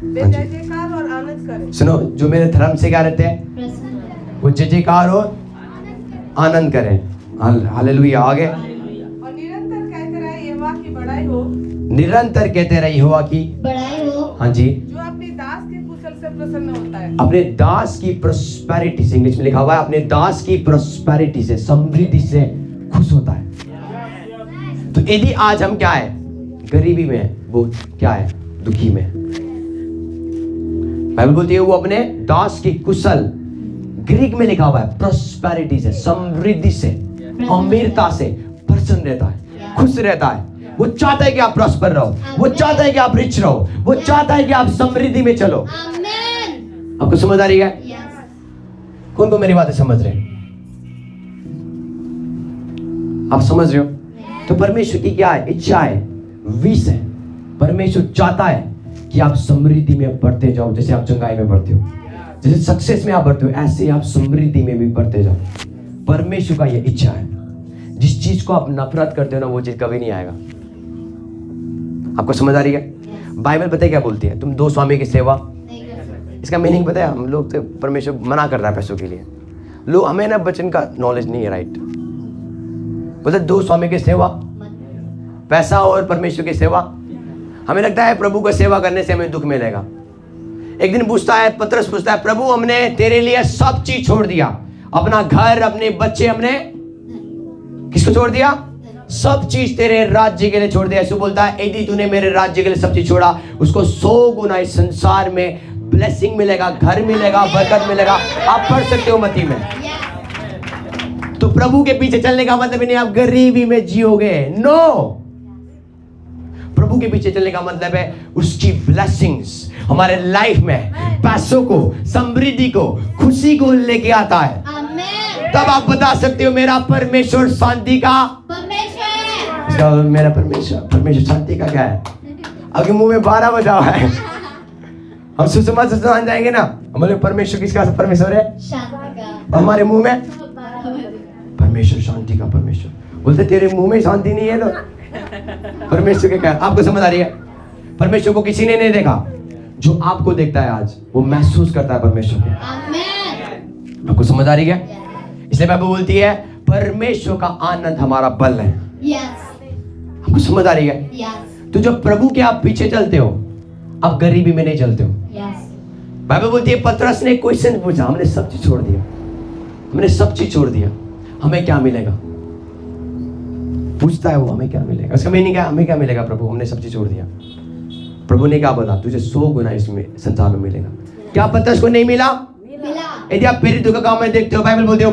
वे
हाँ जी।
जय जयकार और आनंद करें।
सुनो, जो मेरे धर्म से क्या रहते हैं
प्रसन्न
वो जय जयकार और आनंद करें। हालेलुया। आगे
और निरंतर कहते रहे यहोवा की बड़ाई हो,
निरंतर कहते रहे यहोवा की।
बड़ाई हो,
हाँ जी,
जो अपने दास के कुशल से प्रसन्न होता है।
अपने दास की प्रोस्पेरिटी से, इंग्लिश में लिखा हुआ है, अपने दास की प्रोस्पेरिटी से, समृद्धि से खुश होता है। तो यदि आज हम क्या है, गरीबी में है, वो क्या है, दुखी में है। बाइबल बोलती है वो अपने दास की कुशल, ग्रीक में लिखा हुआ है प्रोस्पेरिटी से, समृद्धि से, अमीरता से प्रसन्न रहता है, खुश रहता है। वो चाहता है कि आप प्रॉस्पर रहो, वो चाहता है कि आप रिच रहो, वो चाहता है कि आप समृद्धि में चलो।
आमेन।
आपको समझ आ रही है?
यस,
कौन को मेरी बातें समझ रहे हैं? आप समझ रहे हो? तो परमेश्वर की क्या है, इच्छा है, विश है। परमेश्वर चाहता है कि आप समृद्धि में बढ़ते जाओ। जैसे आप चंगाई में बढ़ते हो, जैसे सक्सेस में आप बढ़ते हो, ऐसे आप समृद्धि में भी बढ़ते जाओ। परमेश्वर का यह इच्छा है। जिस चीज को आप नफरत करते हो ना, वो चीज कभी नहीं आएगा। आपको समझ आ रही है? बाइबल पता है क्या बोलती है? तुम दो स्वामी की सेवा,
नहीं कर सकते।
इसका मीनिंग पता है? हम लोग तो परमेश्वर मना कर रहा है पैसों के लिए। लोग, हमें ना वचन का नॉलेज नहीं है, राइट? बोलते दो स्वामी की सेवा, पैसा और परमेश्वर की सेवा। हमें लगता है प्रभु को सेवा करने से हमें दुख मिलेगा। एक दिन पूछता है, पतरस पूछता है, प्रभु हमने तेरे लिए सब चीज छोड़ दिया, अपना घर, अपने बच्चे, हमने किसको छोड़ दिया? सब चीज तेरे राज्य के लिए छोड़ दिया। ऐसे बोलता है, यदि तूने मेरे राज्य के लिए सब चीज छोड़ा, उसको 100 गुना इस संसार में ब्लेसिंग मिलेगा, घर मिलेगा, बरकत मिलेगा। आप पढ़ सकते हो मत्ती में। तो प्रभु के पीछे चलने का मतलब नहीं आप गरीबी में जियोगे, नो। प्रभु के पीछे चलने का मतलब है उसकी ब्लेसिंग्स हमारे लाइफ में पैसों को, समृद्धि को, खुशी को लेके आता है।
आमेन।
तब आप बता सकते हो मेरा परमेश्वर शांति का
परमेश्वर।
इसका मेरा परमेश्वर शांति का क्या है? अभी मुंह में 12 बजा हुआ है। हम सुसमाचार सुनाने जाएंगे ना, हमारे परमेश्वर किसका परमेश्वर है?
शांति का।
हमारे मुंह में परमेश्वर शांति का परमेश्वर। बोलते तेरे मुंह में शांति नहीं है तो परमेश्वर के क्या? आपको समझ आ रही है? परमेश्वर को किसी ने नहीं देखा, जो आपको देखता है आज वो महसूस करता है परमेश्वर को।
आमेन।
आपको समझ आ रही है? इसलिए बाइबल बोलती है परमेश्वर का आनंद हमारा बल है।
यस,
आपको समझ आ रही है?
यस,
तो जब प्रभु के आप पीछे चलते हो, आप गरीबी में नहीं चलते हो।
यस।
बाइबल बोलती है पतरस ने क्वेश्चन पूछा, हमने सब चीज छोड़ दिया, हमने सब चीज छोड़ दिया, हमें क्या मिलेगा? पूछता है वो, हमें क्या मिलेगा? उसका मीनिंग क्या? हमें क्या मिलेगा प्रभु, हमने सब चीज छोड़ दिया। प्रभु ने क्या बोला? तुझे 100 गुना इसमें संसार में मिलेगा। क्या पतरस को नहीं मिला?
मिला।
यदि आप प्रेरितों का काम में देखते हो, बाइबल बोलती है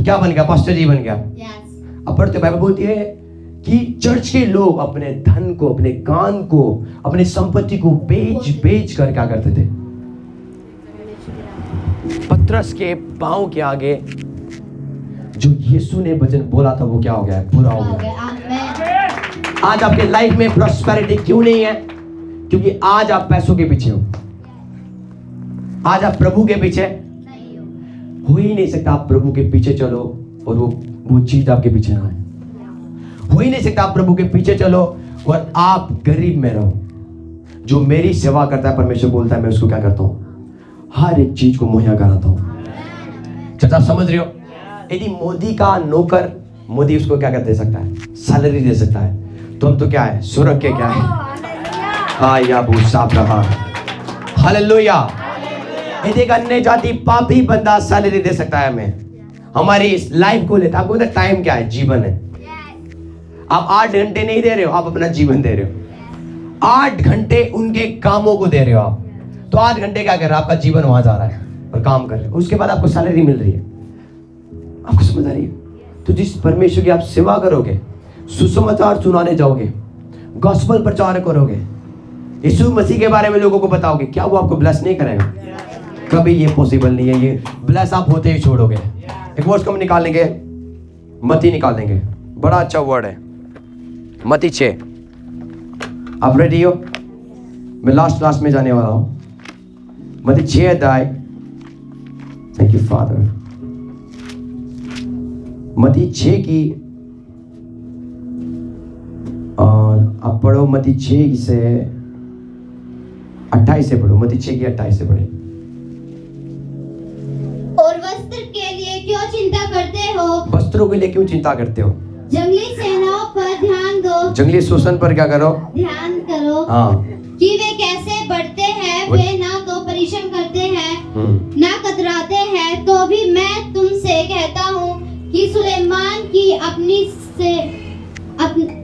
क्या बन गया? पास्टर जी बन गया।
यस,
अब पढ़ते हो, बाइबल बोलती है कि चर्च के लोग अपने धन को, अपने कान को, अपनी संपत्ति को बेच कर क्या करते थे? पतरस के पांव के आगे जो यीशु ने वचन बोला था वो क्या हो गया है? पूरा हो गया।
आमेन।
आज आपके लाइफ में प्रॉस्पेरिटी क्यों नहीं है? क्योंकि आज आप पैसों के पीछे हो। आज आप प्रभु के पीछे
नहीं हो।
हो ही नहीं सकता। आप प्रभु के पीछे चलो और वो चीज आपके पीछे ना आए। हो ही नहीं सकता आप प्रभु के पीछे चलो और आप गरीब में रहो। जो मेरी सेवा करता है, परमेश्वर बोलता है मैं उसको क्या करता हूं? हर एक चीज को मुहैया कराता हूं। चाचा आप समझ रहे हो? यदि मोदी का नौकर, मोदी उसको क्या कर दे सकता है? सैलरी दे सकता है। तो हम तो क्या है? स्वर्ग के क्या है? हाँ या भूसाफ रहा। हालेलुया। यदि एक अन्य जाति पापी बंदा सैलरी दे सकता है हमें, हमारी इस लाइफ को लेता। आपको टाइम क्या है? जीवन है। आप 8 घंटे नहीं दे रहे हो, आप अपना जीवन दे रहे हो। 8 घंटे उनके कामों को दे रहे हो आप, तो 8 घंटे क्या कर रहे हो? आपका जीवन वहां जा रहा है और काम कर रहे हो। उसके बाद आपको सैलरी मिल रही है। आपको समझ आ रही है? तो जिस परमेश्वर की आप सेवा करोगे, सुसमाचार सुनाने जाओगे, गॉस्पेल प्रचार करोगे, यीशु मसीह के बारे में लोगों को बताओगे, क्या वो आपको ब्लेस नहीं करेगा? कभी ये पॉसिबल नहीं है, ये ब्लेस आप होते ही छोड़ोगे। एक वर्ड हम निकाल लेंगे, मती निकाल देंगे, बड़ा अच्छा वर्ड है मती 6। आप रेडी हो? मैं लास्ट में जाने वाला हूं। मती 6 अध्याय, थैंक यू फादर, मती 6 की आप पढ़ो, मती 6 से 28 से पढ़ो, मती 6 की 28 से पढ़े।
और वस्त्र के लिए क्यों चिंता करते हो?
वस्त्रों के लिए क्यों चिंता करते हो?
जंगली सेनाओं पर ध्यान दो।
जंगली शोषण पर क्या करो?
ध्यान करो।
हाँ,
कि वे कैसे बढ़ते हैं, वे ना तो परिश्रम करते हैं ना कतराते हैं। तो भी मैं तुमसे कहता हूँ कि सुलेमान की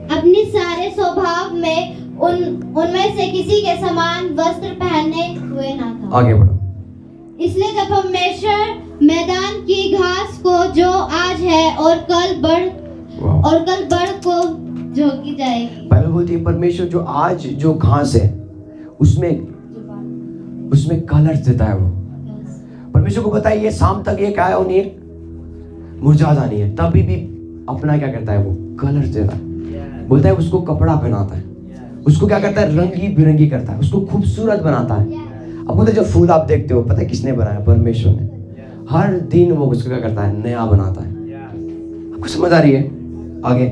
अपनी सारे स्वभाव में उनमें से किसी के समान वस्त्र पहने हुए ना था।
आगे बढ़ो।
इसलिए जब परमेश्वर मैदान की घास को जो आज है और कल बढ़ को झोंकी जाएगी।
बाइबल बोलती है परमेश्वर जो आज जो घास है उसमें कलर्स देता है। वो परमेश्वर को पता है ये शाम तक ये क्या है, नहीं मुरझा जानी है, तभी भी अपना क्या करता है, वो कलर्स देता है। बोलता है उसको कपड़ा पहनाता है, उसको क्या करता है, रंगी बिरंगी करता है, उसको खूबसूरत बनाता है। अब बोलते जो फूल आप देखते हो, पता है किसने बनाया? परमेश्वर ने। हर दिन वो उसको क्या करता है, नया बनाता है। आपको समझ आ रही है? आगे,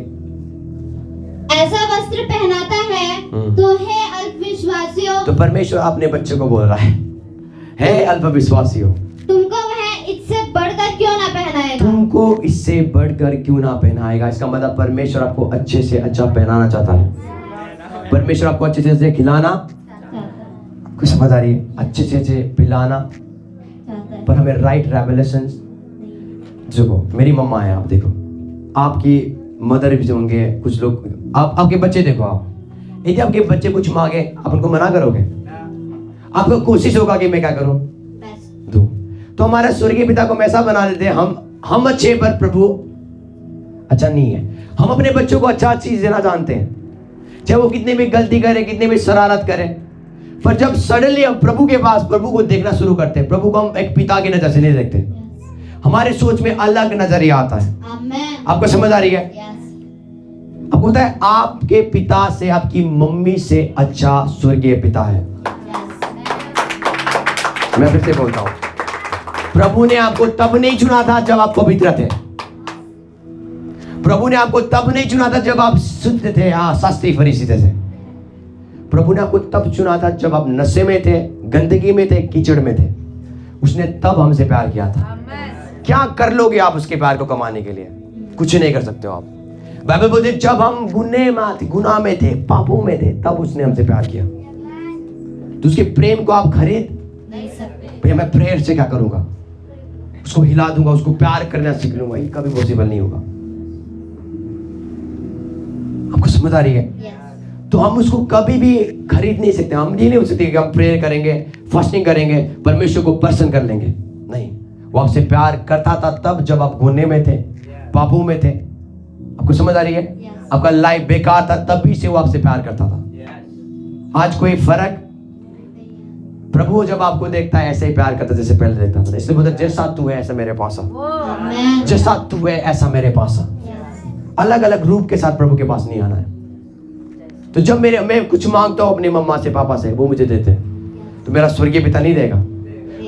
ऐसा वस्त्र पहनाता है तो हे अल्पविश्वासियों।
तो परमेश्वर अपने बच्चे को बोल रहा है अल्पविश्वासियों,
तुमको वह इससे बढ़कर क्यों ना पहनाएगा?
तुमको इससे बढ़कर क्यों ना पहनाएगा। इसका मतलब परमेश्वर आपको अच्छे से अच्छा पहनाना चाहता है। परमेश्वर आपको अच्छे से अच्छे खिलाना, आपको समझ आ रही है, अच्छे से अच्छे पिलाना, पर हमें राइट रेवलेशन। देखो मेरी मम्मा है, आप देखो, आपकी मदर भी होंगे, कुछ लोग, आपके बच्चे देखो, आप यदि आपके बच्चे कुछ मांगे आप उनको मना करोगे? आपको कोशिश होगा कि मैं क्या करूं, दूं। तो हमारे स्वर्गीय पिता को हम ऐसा बना देते हैं, हम अच्छे पर प्रभु अच्छा नहीं है। हम अपने बच्चों को अच्छा चीज देना जानते हैं, चाहे वो कितने भी गलती करे, कितने भी शरारत करे, पर जब सडनली हम प्रभु के पास प्रभु को देखना शुरू करते हैं, प्रभु को हम एक पिता की नजर से नहीं देखते, हमारे सोच में अलग नजरिया आता है। आपको समझ आ रही है? आपको पता है आपके पिता से, आपकी मम्मी से अच्छा स्वर्गीय पिता है। मैं फिर से बोलता हूं, प्रभु ने आपको तब नहीं चुना था जब आप पवित्र थे। प्रभु ने आपको तब नहीं चुना था जब आप शुद्ध थे, शास्त्री फरीसी थे। प्रभु ने आपको तब चुना था जब आप नशे में थे, गंदगी में थे, कीचड़ में थे। उसने तब हमसे प्यार किया था। क्या कर लोगे आप उसके प्यार को कमाने के लिए? कुछ नहीं कर सकते हो आप। बाइबल बोलती है जब हम गुनाह में थे, पापों में थे, तब उसने हमसे प्यार किया। तो उसके प्रेम को आप खरीद नहीं सकते। मैं प्रेयर से क्या करूंगा, उसको हिला दूंगा, उसको प्यार करना सीख लूंगा, ये कभी पॉसिबल नहीं होगा। आपको समझ आ रही है? तो हम उसको कभी भी खरीद नहीं सकते। हम ये नहीं हो सकते कि हम प्रेयर करेंगे, फास्टिंग करेंगे, परमेश्वर को प्रसन्न कर लेंगे। नहीं, वो आपसे प्यार करता था तब जब आप गुनाह में थे, पापों में थे। आपको समझ आ रही है? आपका लाइफ बेकार था, तभी से वो आपसे प्यार करता था। आज कोई फर्क? प्रभु जब आपको देखता है ऐसे ही प्यार करता जैसे पहले देखता था। इसलिए बोलता जैसा तू है ऐसा मेरे पास आ, जैसा तू है ऐसा मेरे पास आ। अलग अलग रूप के साथ प्रभु के पास नहीं आना है। तो जब मैं कुछ मांगता हूँ अपनी मम्मा से, पापा से, वो मुझे देते हैं, तो मेरा स्वर्गीय पिता नहीं देगा?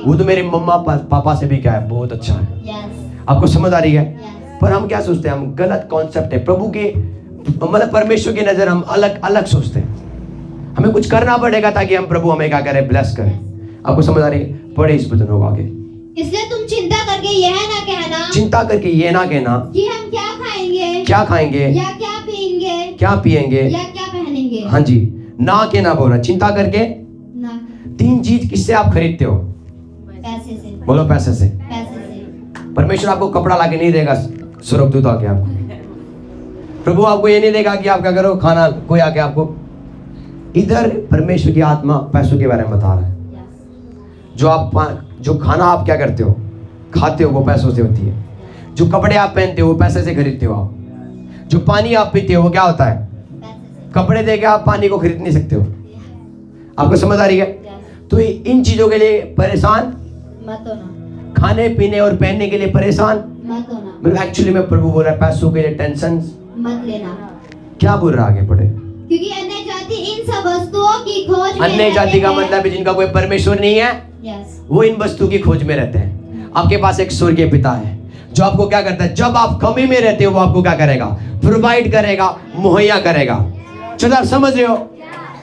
वो तो मेरे मम्मा पापा से भी क्या है, बहुत अच्छा है। आपको समझ आ रही है? पर हम क्या सोचते हैं, हम गलत कॉन्सेप्ट है प्रभु के, मतलब परमेश्वर की नजर हम अलग अलग सोचते हैं। हमें कुछ करना पड़ेगा ताकि हम प्रभु हमें क्या करें, ब्लेस करें। आपको समझ आ रही है? पढ़े इस वचन होगा आगे।
इसलिए तुम चिंता करके यह ना कहना,
चिंता करके ये ना कहना
कि हम क्या खाएंगे,
क्या खाएंगे,
या क्या पिएंगे,
क्या पिएंगे,
या क्या पहनेंगे।
हाँ जी, ना कहना बोला। चिंता करके
ना।
3 चीज किससे आप खरीदते हो?
पैसे से।
बोलो पैसे से।
पैसे से।
परमेश्वर आपको कपड़ा लाके नहीं देगा स्वर्गदूत आके आपको। प्रभु आपको ये नहीं देगा कि आप क्या करो, खाना कोई आके आपको। इधर परमेश्वर की आत्मा पैसों के बारे में बता रहा है। जो खाना आप क्या करते हो, खाते हो, वो पैसों से होती है। जो कपड़े आप पहनते हो वो पैसे से खरीदते हो आप। जो पानी आप पीते हो वो क्या होता है? कपड़े दे के आप पानी को खरीद नहीं सकते हो। आपको समझ आ रही है? तो इन चीजों के लिए परेशान
मत होना,
खाने पीने और पहनने के लिए परेशान
मत होना,
मतलब एक्चुअली में प्रभु बोल रहा है पैसों के लिए टेंशन
मत लेना,
क्या बोल रहा है? आगे पढ़े।
क्योंकि अन्य जाति इन सब वस्तुओं की खोज में
अन्य जाति का
रहते हैं।
मतलब है जिनका कोई परमेश्वर नहीं है,
यस,
वो इन वस्तु की खोज में रहते हैं। आपके पास एक स्वर्गीय पिता है जो आपको क्या करता है? जब आप कमी में रहते हो वो आपको क्या करेगा? प्रोवाइड करेगा, मुहैया करेगा। चलो आप समझ रहे हो?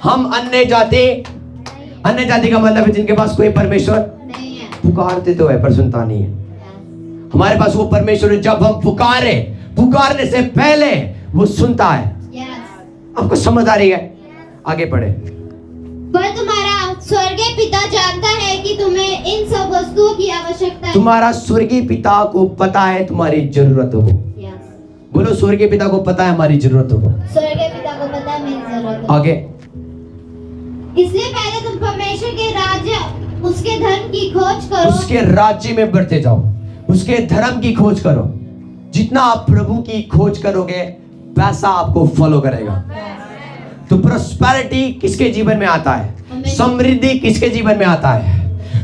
हम अन्य जाति का मतलब है जिनके पास कोई परमेश्वर
नहीं है।
पुकारते तो है पर सुनता नहीं है। हमारे पास वो परमेश्वर है, जब हम पुकारने से पहले वो सुनता है।
यस,
आपको समझ आ रही है? आगे पढ़े।
पर तुम्हारा स्वर्गीय पिता जानता है कि तुम्हें इन सब वस्तुओं की आवश्यकता है।
तुम्हारा स्वर्गीय पिता को पता है तुम्हारी जरूरतों को।
यस,
बोलो स्वर्गीय पिता को पता है हमारी जरूरतों को।
स्वर्गीय पिता को पता है मेरी जरूरत है।
आगे।
इसलिए पहले तुम परमेश्वर के राज्य, उसके धर्म की खोज करो।
उसके राज्य में बढ़ते जाओ, उसके धर्म की खोज करो। जितना आप प्रभु की खोज करोगे पैसा आपको फॉलो करेगा। तो प्रोस्पेरिटी किसके जीवन में आता है? समृद्धि किसके जीवन में आता है?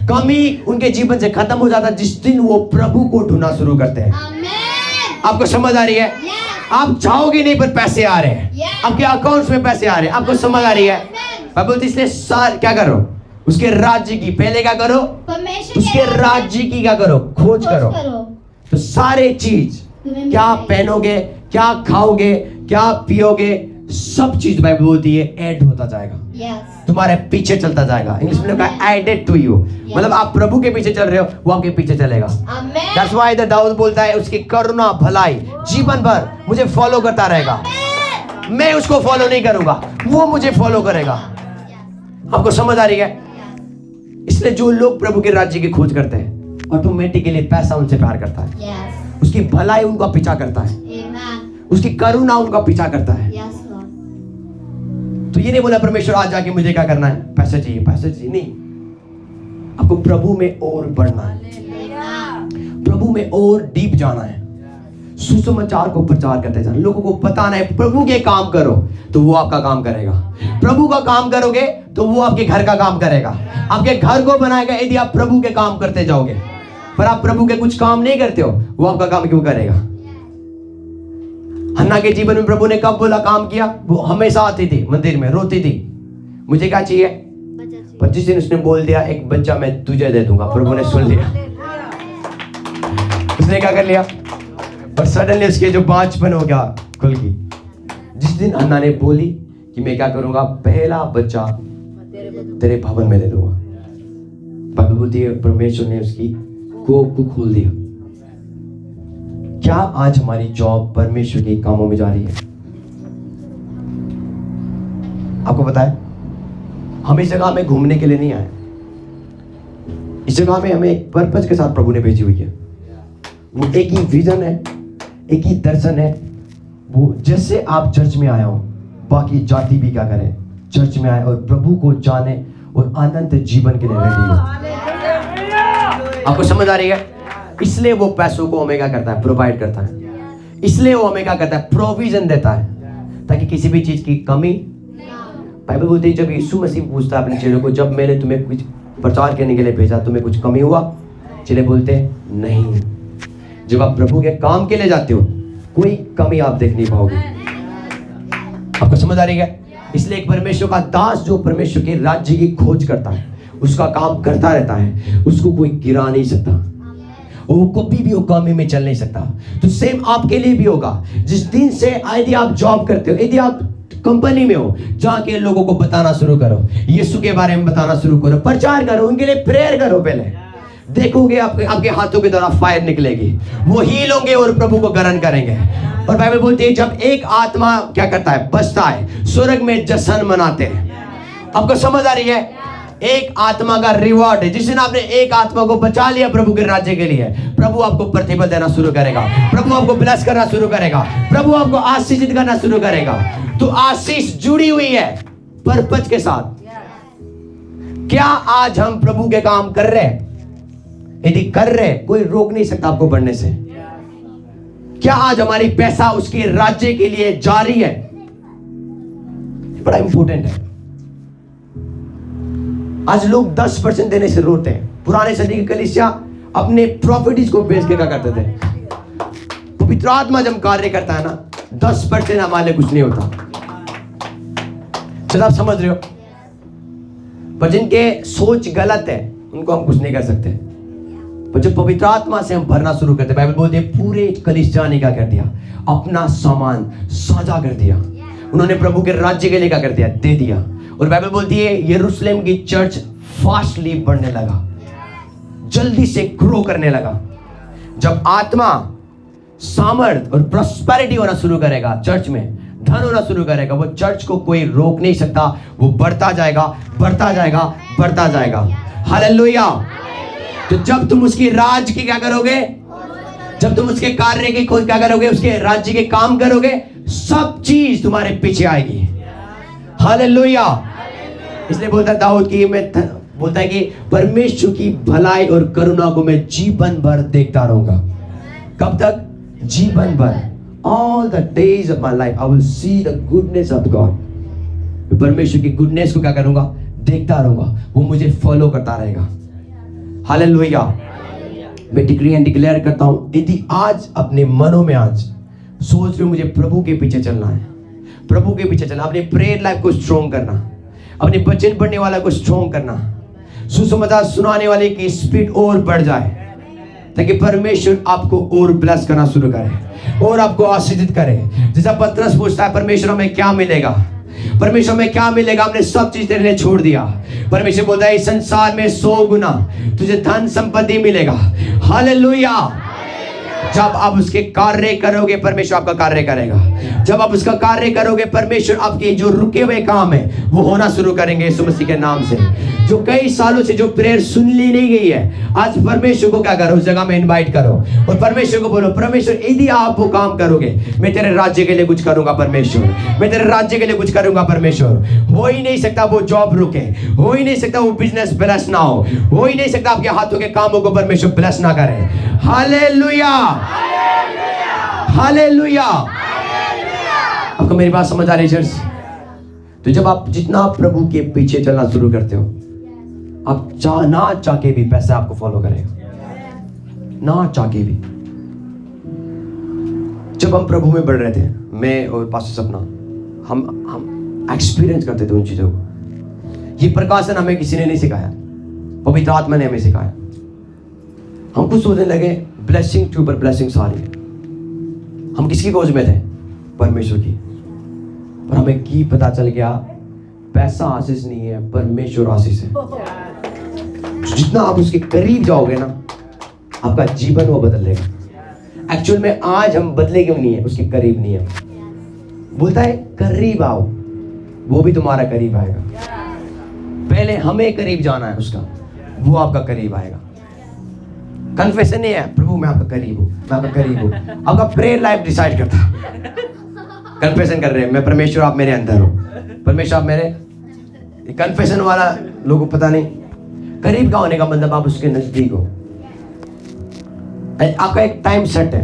कमी उनके जीवन से खत्म हो जाता है जिस दिन वो प्रभु को ढूंढना शुरू करते हैं।
आमेन।
आपको समझ आ रही है?
Yes.
आप चाहोगे नहीं पर पैसे आ रहे हैं।
Yes.
आपके अकाउंट्स में पैसे आ रहे हैं। आपको समझ आ रही है? मैं बोलती इसलिए क्या करो? उसके राज्य की पहले क्या करो?
परमेश्वर
उसके राज्य की क्या करो? खोज करो। तो सारे चीज,
तुम्हें
क्या
मिल जाएगी।
पहनोगे, क्या खाओगे, क्या पियोगे, सब चीज बाइबल बोलती है ऐड होता जाएगा,
Yes.
तुम्हारे पीछे चलता जाएगा। इंग्लिश में लिखा है एडेड टू यू, मतलब आप प्रभु के पीछे चल रहे हो वो आपके पीछे चलेगा।
आमेन।
That's why the दाऊद बोलता है उसकी करुणा भलाई जीवन भर मुझे फॉलो करता रहेगा। मैं उसको फॉलो नहीं करूंगा, वो मुझे फॉलो करेगा। आपको समझ आ रही है? इसलिए जो लोग प्रभु के राज्य की खोज करते हैं ऑटोमेटिकली पैसा उनसे प्यार करता है,
Yes.
उसकी भलाई उनका पीछा करता है,
Amen.
उसकी करुणा उनका पीछा करता है।
Yes, Lord.
तो ये नहीं बोला परमेश्वर आज जाके मुझे क्या करना है? पैसा चाहिए, पैसा चाहिए नहीं। आपको प्रभु में और बढ़ना है,
Amen.
प्रभु में और डीप जाना है, सुसमाचार को प्रचार करते जाना, लोगों को बताना है प्रभु के काम करो तो वो आपका काम करेगा। प्रभु का काम करोगे तो वो आपके घर का काम करेगा, आपके घर को बनाएगा यदि आप प्रभु के काम करते जाओगे। पर आप प्रभु के कुछ काम नहीं करते हो, वो आपका काम क्यों करेगा? हन्ना के जीवन में प्रभु ने कब बोला काम किया? वो हमेशा आती थी मंदिर में, रोती थी मुझे क्या चाहिए, पर जिस दिन उसने बोल दिया एक बच्चा मैं तुझे दे दूंगा, प्रभु ने सुन लिया, उसने क्या कर लिया? और सडनली उसके जो बांझपन हो गया खुल गई। जिस दिन अन्ना ने बोली कि मैं क्या करूंगा, पहला बच्चा तेरे भवन में दे दूंगा, बाइबल बोलती है परमेश्वर ने उसकी कोख को खोल दिया। क्या आज हमारी जॉब परमेश्वर के कामों में जा रही है? आपको पता है हम इस जगह में घूमने के लिए नहीं आए, इस जगह में हमें एक पर्पस के साथ प्रभु ने भेजी हुई है। वो एक ही विजन है, एक ही दर्शन है। वो जैसे आप चर्च में आए हो बाकी जाति भी क्या करें, चर्च में आए और प्रभु को जाने और अनंत जीवन के लिए रेडी हो। आपको समझ आ रही है? इसलिए वो पैसों को हमें क्या करता है? प्रोवाइड करता है। इसलिए वो हमें क्या करता है? प्रोविजन देता है ताकि किसी भी चीज की कमी। बाइबल बोलती है जब यीशु मसीह पूछता है अपने चेलों को, जब मैंने तुम्हें कुछ प्रचार करने के लिए भेजा तुम्हें कुछ कमी हुआ? चेले बोलते हैं नहीं। जब आप प्रभु के काम के लिए जाते हो कोई कमी आप देख नहीं पाओगे। आपको समझ आ रही है? इसलिए एक परमेश्वर का दास जो परमेश्वर के राज्य की खोज करता है, उसका काम करता रहता है, उसको कोई गिरा नहीं सकता और वो कभी भी वो कमी में चल नहीं सकता। तो सेम आपके लिए भी होगा। जिस दिन से यदि आप जॉब करते हो, यदि आप कंपनी में हो, जाके लोगों को बताना शुरू करो, यीशु के बारे में बताना शुरू करो, प्रचार करो, उनके लिए प्रेयर करो। पहले देखोगे आपके हाथों के द्वारा फायर निकलेगी, वो हील होंगे और प्रभु को ग्रहण करेंगे। और बाइबल बोलती है जब एक आत्मा क्या करता है? बचता है, स्वर्ग में जश्न मनाते हैं। आपको समझ आ रही है? एक आत्मा का रिवॉर्ड है। जिस दिन आपने एक आत्मा को बचा लिया प्रभु के राज्य के लिए, प्रभु आपको प्रतिफल देना शुरू करेगा, प्रभु आपको ब्लेस करना शुरू करेगा, प्रभु आपको आशीषित करना शुरू करेगा। तो आशीष जुड़ी हुई है पर्पज के साथ। क्या आज हम प्रभु के काम कर रहे हैं? यदि कर रहे हैं, कोई रोक नहीं सकता आपको बढ़ने से। क्या आज हमारी पैसा उसके राज्य के लिए जारी है? बड़ा इंपॉर्टेंट है। आज लोग 10% देने से रोते हैं। पुराने सदी की कलीसिया अपने प्रॉपर्टीज को बेच के क्या करते थे? पवित्र आत्मा जब कार्य करता है ना, 10% हमारे कुछ नहीं होता। चलो आप समझ रहे हो? पर जिनके सोच गलत है उनको हम कुछ नहीं कर सकते। पर जब पवित्र आत्मा से हम भरना शुरू करते, बाइबल बोलती है पूरे कलीसिया ने क्या कर दिया? अपना सामान साझा कर दिया। उन्होंने प्रभु के राज्य के लिए क्या कर दिया? दे दिया। और बाइबल बोलती है यरूशलेम की चर्च फास्टली बढ़ने लगा, जल्दी से ग्रो करने लगा। जब आत्मा, सामर्थ और प्रॉस्पेरिटी होना शुरू करेगा, चर्च में धन होना शुरू करेगा, वो चर्च को कोई रोक नहीं सकता। वो बढ़ता जाएगा, बढ़ता जाएगा, बढ़ता जाएगा। हालेलुया। तो जब तुम उसकी राज की क्या करोगे? जब तुम उसके कार्य की खोज क्या करोगे? उसके राज्य के काम करोगे, सब चीज तुम्हारे पीछे आएगी। हालेलुया। इसलिए बोलता है दाऊद की, मैं बोलता है कि परमेश्वर की भलाई और करुणा को मैं जीवन भर देखता रहूंगा। कब तक? जीवन भर। All the days of my life I will see the goodness of God। परमेश्वर की गुडनेस को क्या करूंगा? देखता रहूंगा। वो मुझे फॉलो करता रहेगा। हालेलुया। मैं डिक्री एंड डिक्लेयर करता हूं, यदि आज अपने मनों में आज सोच रहे हो मुझे प्रभु के पीछे चलना है, प्रभु के पीछे चलना, अपने प्रेयर लाइफ को स्ट्रॉन्ग करना, अपने वचन पढ़ने वाला को स्ट्रॉन्ग करना, सुसमाचार सुनाने वाले की स्पीड और बढ़ जाए, ताकि परमेश्वर आपको और ब्लेस करना शुरू करे और आपको आशीषित करे। जैसा पतरस पूछता है परमेश्वर हमें क्या मिलेगा? परमेश्वर में क्या मिलेगा? हमने सब चीज तेरे लिए छोड़ दिया। परमेश्वर बोलता है इस संसार में 100 गुना तुझे धन संपत्ति मिलेगा। हालेलुया। जब आप उसके कार्य करोगे परमेश्वर आपका कार्य करेगा। जब आप उसका कार्य करोगे परमेश्वर आपके जो रुके हुए काम है वो होना शुरू करेंगे यीशु मसीह के नाम से। जो कई सालों से जो प्रेयर सुन ली नहीं गई है, आज परमेश्वर को क्या करो? उस जगह में इनवाइट करो और परमेश्वर को बोलो परमेश्वर यदि आप वो काम करोगे मैं तेरे राज्य के लिए कुछ करूंगा परमेश्वर, मैं तेरे राज्य के लिए कुछ करूंगा परमेश्वर। हो ही नहीं सकता वो जॉब रुके, हो ही नहीं सकता वो बिजनेस ब्लेस ना हो ही नहीं सकता आपके हाथों के कामों को परमेश्वर ब्लेस ना करे। Hallelujah, hallelujah. आपको मेरी बात समझ आ रही है चर्च? तो जब आप जितना प्रभु के पीछे चलना शुरू करते हो, आप ना चाह के भी पैसा आपको फॉलो करेगा, ना चाह के भी। जब हम प्रभु में बढ़ रहे थे, मैं और पास्टर सपना, हम एक्सपीरियंस करते थे उन चीजों को। ये प्रकाशन हमें किसी ने नहीं सिखाया, पवित्र आत्मा ने हमें सिखाया। हम कुछ सोचने लगे ब्लेसिंग के ऊपर ब्लेसिंग सारी। हम किसकी खोज में थे? परमेश्वर की। पर हमें की पता चल गया पैसा आशीष नहीं है, परमेश्वर आशीष है। जितना आप उसके करीब जाओगे ना, आपका जीवन वो बदल लेगा। एक्चुअल में आज हम बदले क्यों नहीं है? उसके करीब नहीं है। बोलता है करीब आओ, वो भी तुम्हारा करीब आएगा। पहले हमें करीब जाना है उसका, वो आपका करीब आएगा। कन्फेशन नहीं है प्रभु मैं आपका करीब हूं, मैं आपका करीब हूं। आपका प्रेयर लाइफ डिसाइड करता है। कन्फेशन कर रहे हैं मैं परमेश्वर आप मेरे अंदर हो, परमेश्वर आप मेरे। कन्फेशन वाला लोगों को पता नहीं करीब का होने का मतलब आप उसके नजदीक हो। आपका एक टाइम सेट है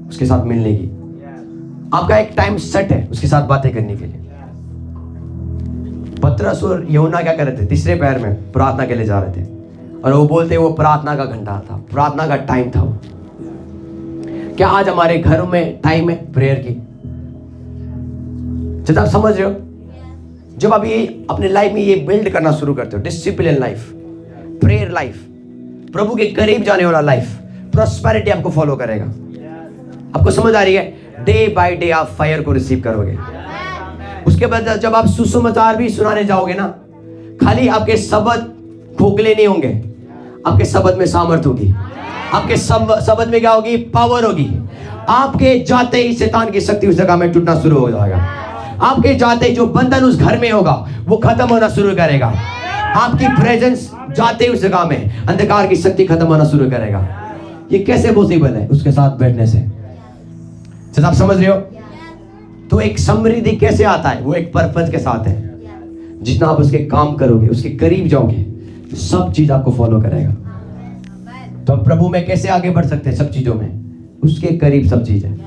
उसके साथ मिलने की, आपका एक टाइम सेट है उसके साथ बातें करने के लिए। पतरस और यूहन्ना क्या कर रहे थे? तीसरे पैर में प्रार्थना के लिए जा रहे थे और वो बोलते वो प्रार्थना का घंटा था, प्रार्थना का टाइम था वो। क्या आज हमारे घरों में टाइम है प्रेयर की? जब आप समझ रहे हो, जब आप ये अपने लाइफ में ये बिल्ड करना शुरू करते हो, डिसिप्लिन लाइफ, प्रेयर लाइफ, प्रभु के करीब जाने वाला लाइफ, प्रॉस्पेरिटी आपको फॉलो करेगा। आपको समझ आ रही है? डे बाय डे आप फायर को रिसीव करोगे। उसके बाद जब आप सुसमाचार भी सुनाने जाओगे ना, खाली आपके शब्द खोखले नहीं होंगे, आपके शब्द में सामर्थ होगी, आपके शब्द में क्या होगी? पावर होगी। आपके जाते ही शैतान की शक्ति उस जगह में टूटना शुरू हो जाएगा। आपके जाते ही जो बंधन उस घर में होगा वो खत्म होना शुरू करेगा। आपकी प्रेजेंस जाते ही उस जगह में अंधकार की शक्ति खत्म होना शुरू करेगा। ये कैसे पॉसिबल है? उसके साथ बैठने से। जब आप समझ रहे हो तो एक समृद्धि कैसे आता है? वो एक पर्पस के साथ है। जितना आप उसके काम करोगे, उसके करीब जाओगे, सब चीज आपको फॉलो करेगा। तो प्रभु में कैसे आगे बढ़ सकते हैं? सब चीजों में उसके करीब सब चीज है।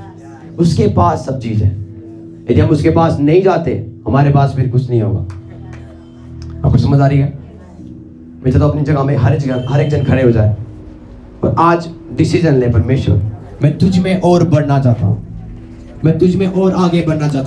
उसके पास सब चीज है। यदि हम उसके पास नहीं जाते, हमारे पास फिर कुछ नहीं होगा। आपको समझ आ रही है? मैं चाहता हूं अपनी जगह में हर एक जन खड़े हो जाए और आज डिसीजन ले, परमेश्वर मैं तुझ में और बढ़ना चाहता हूं, मैं तुझ में और आगे बढ़ना चाहता हूं।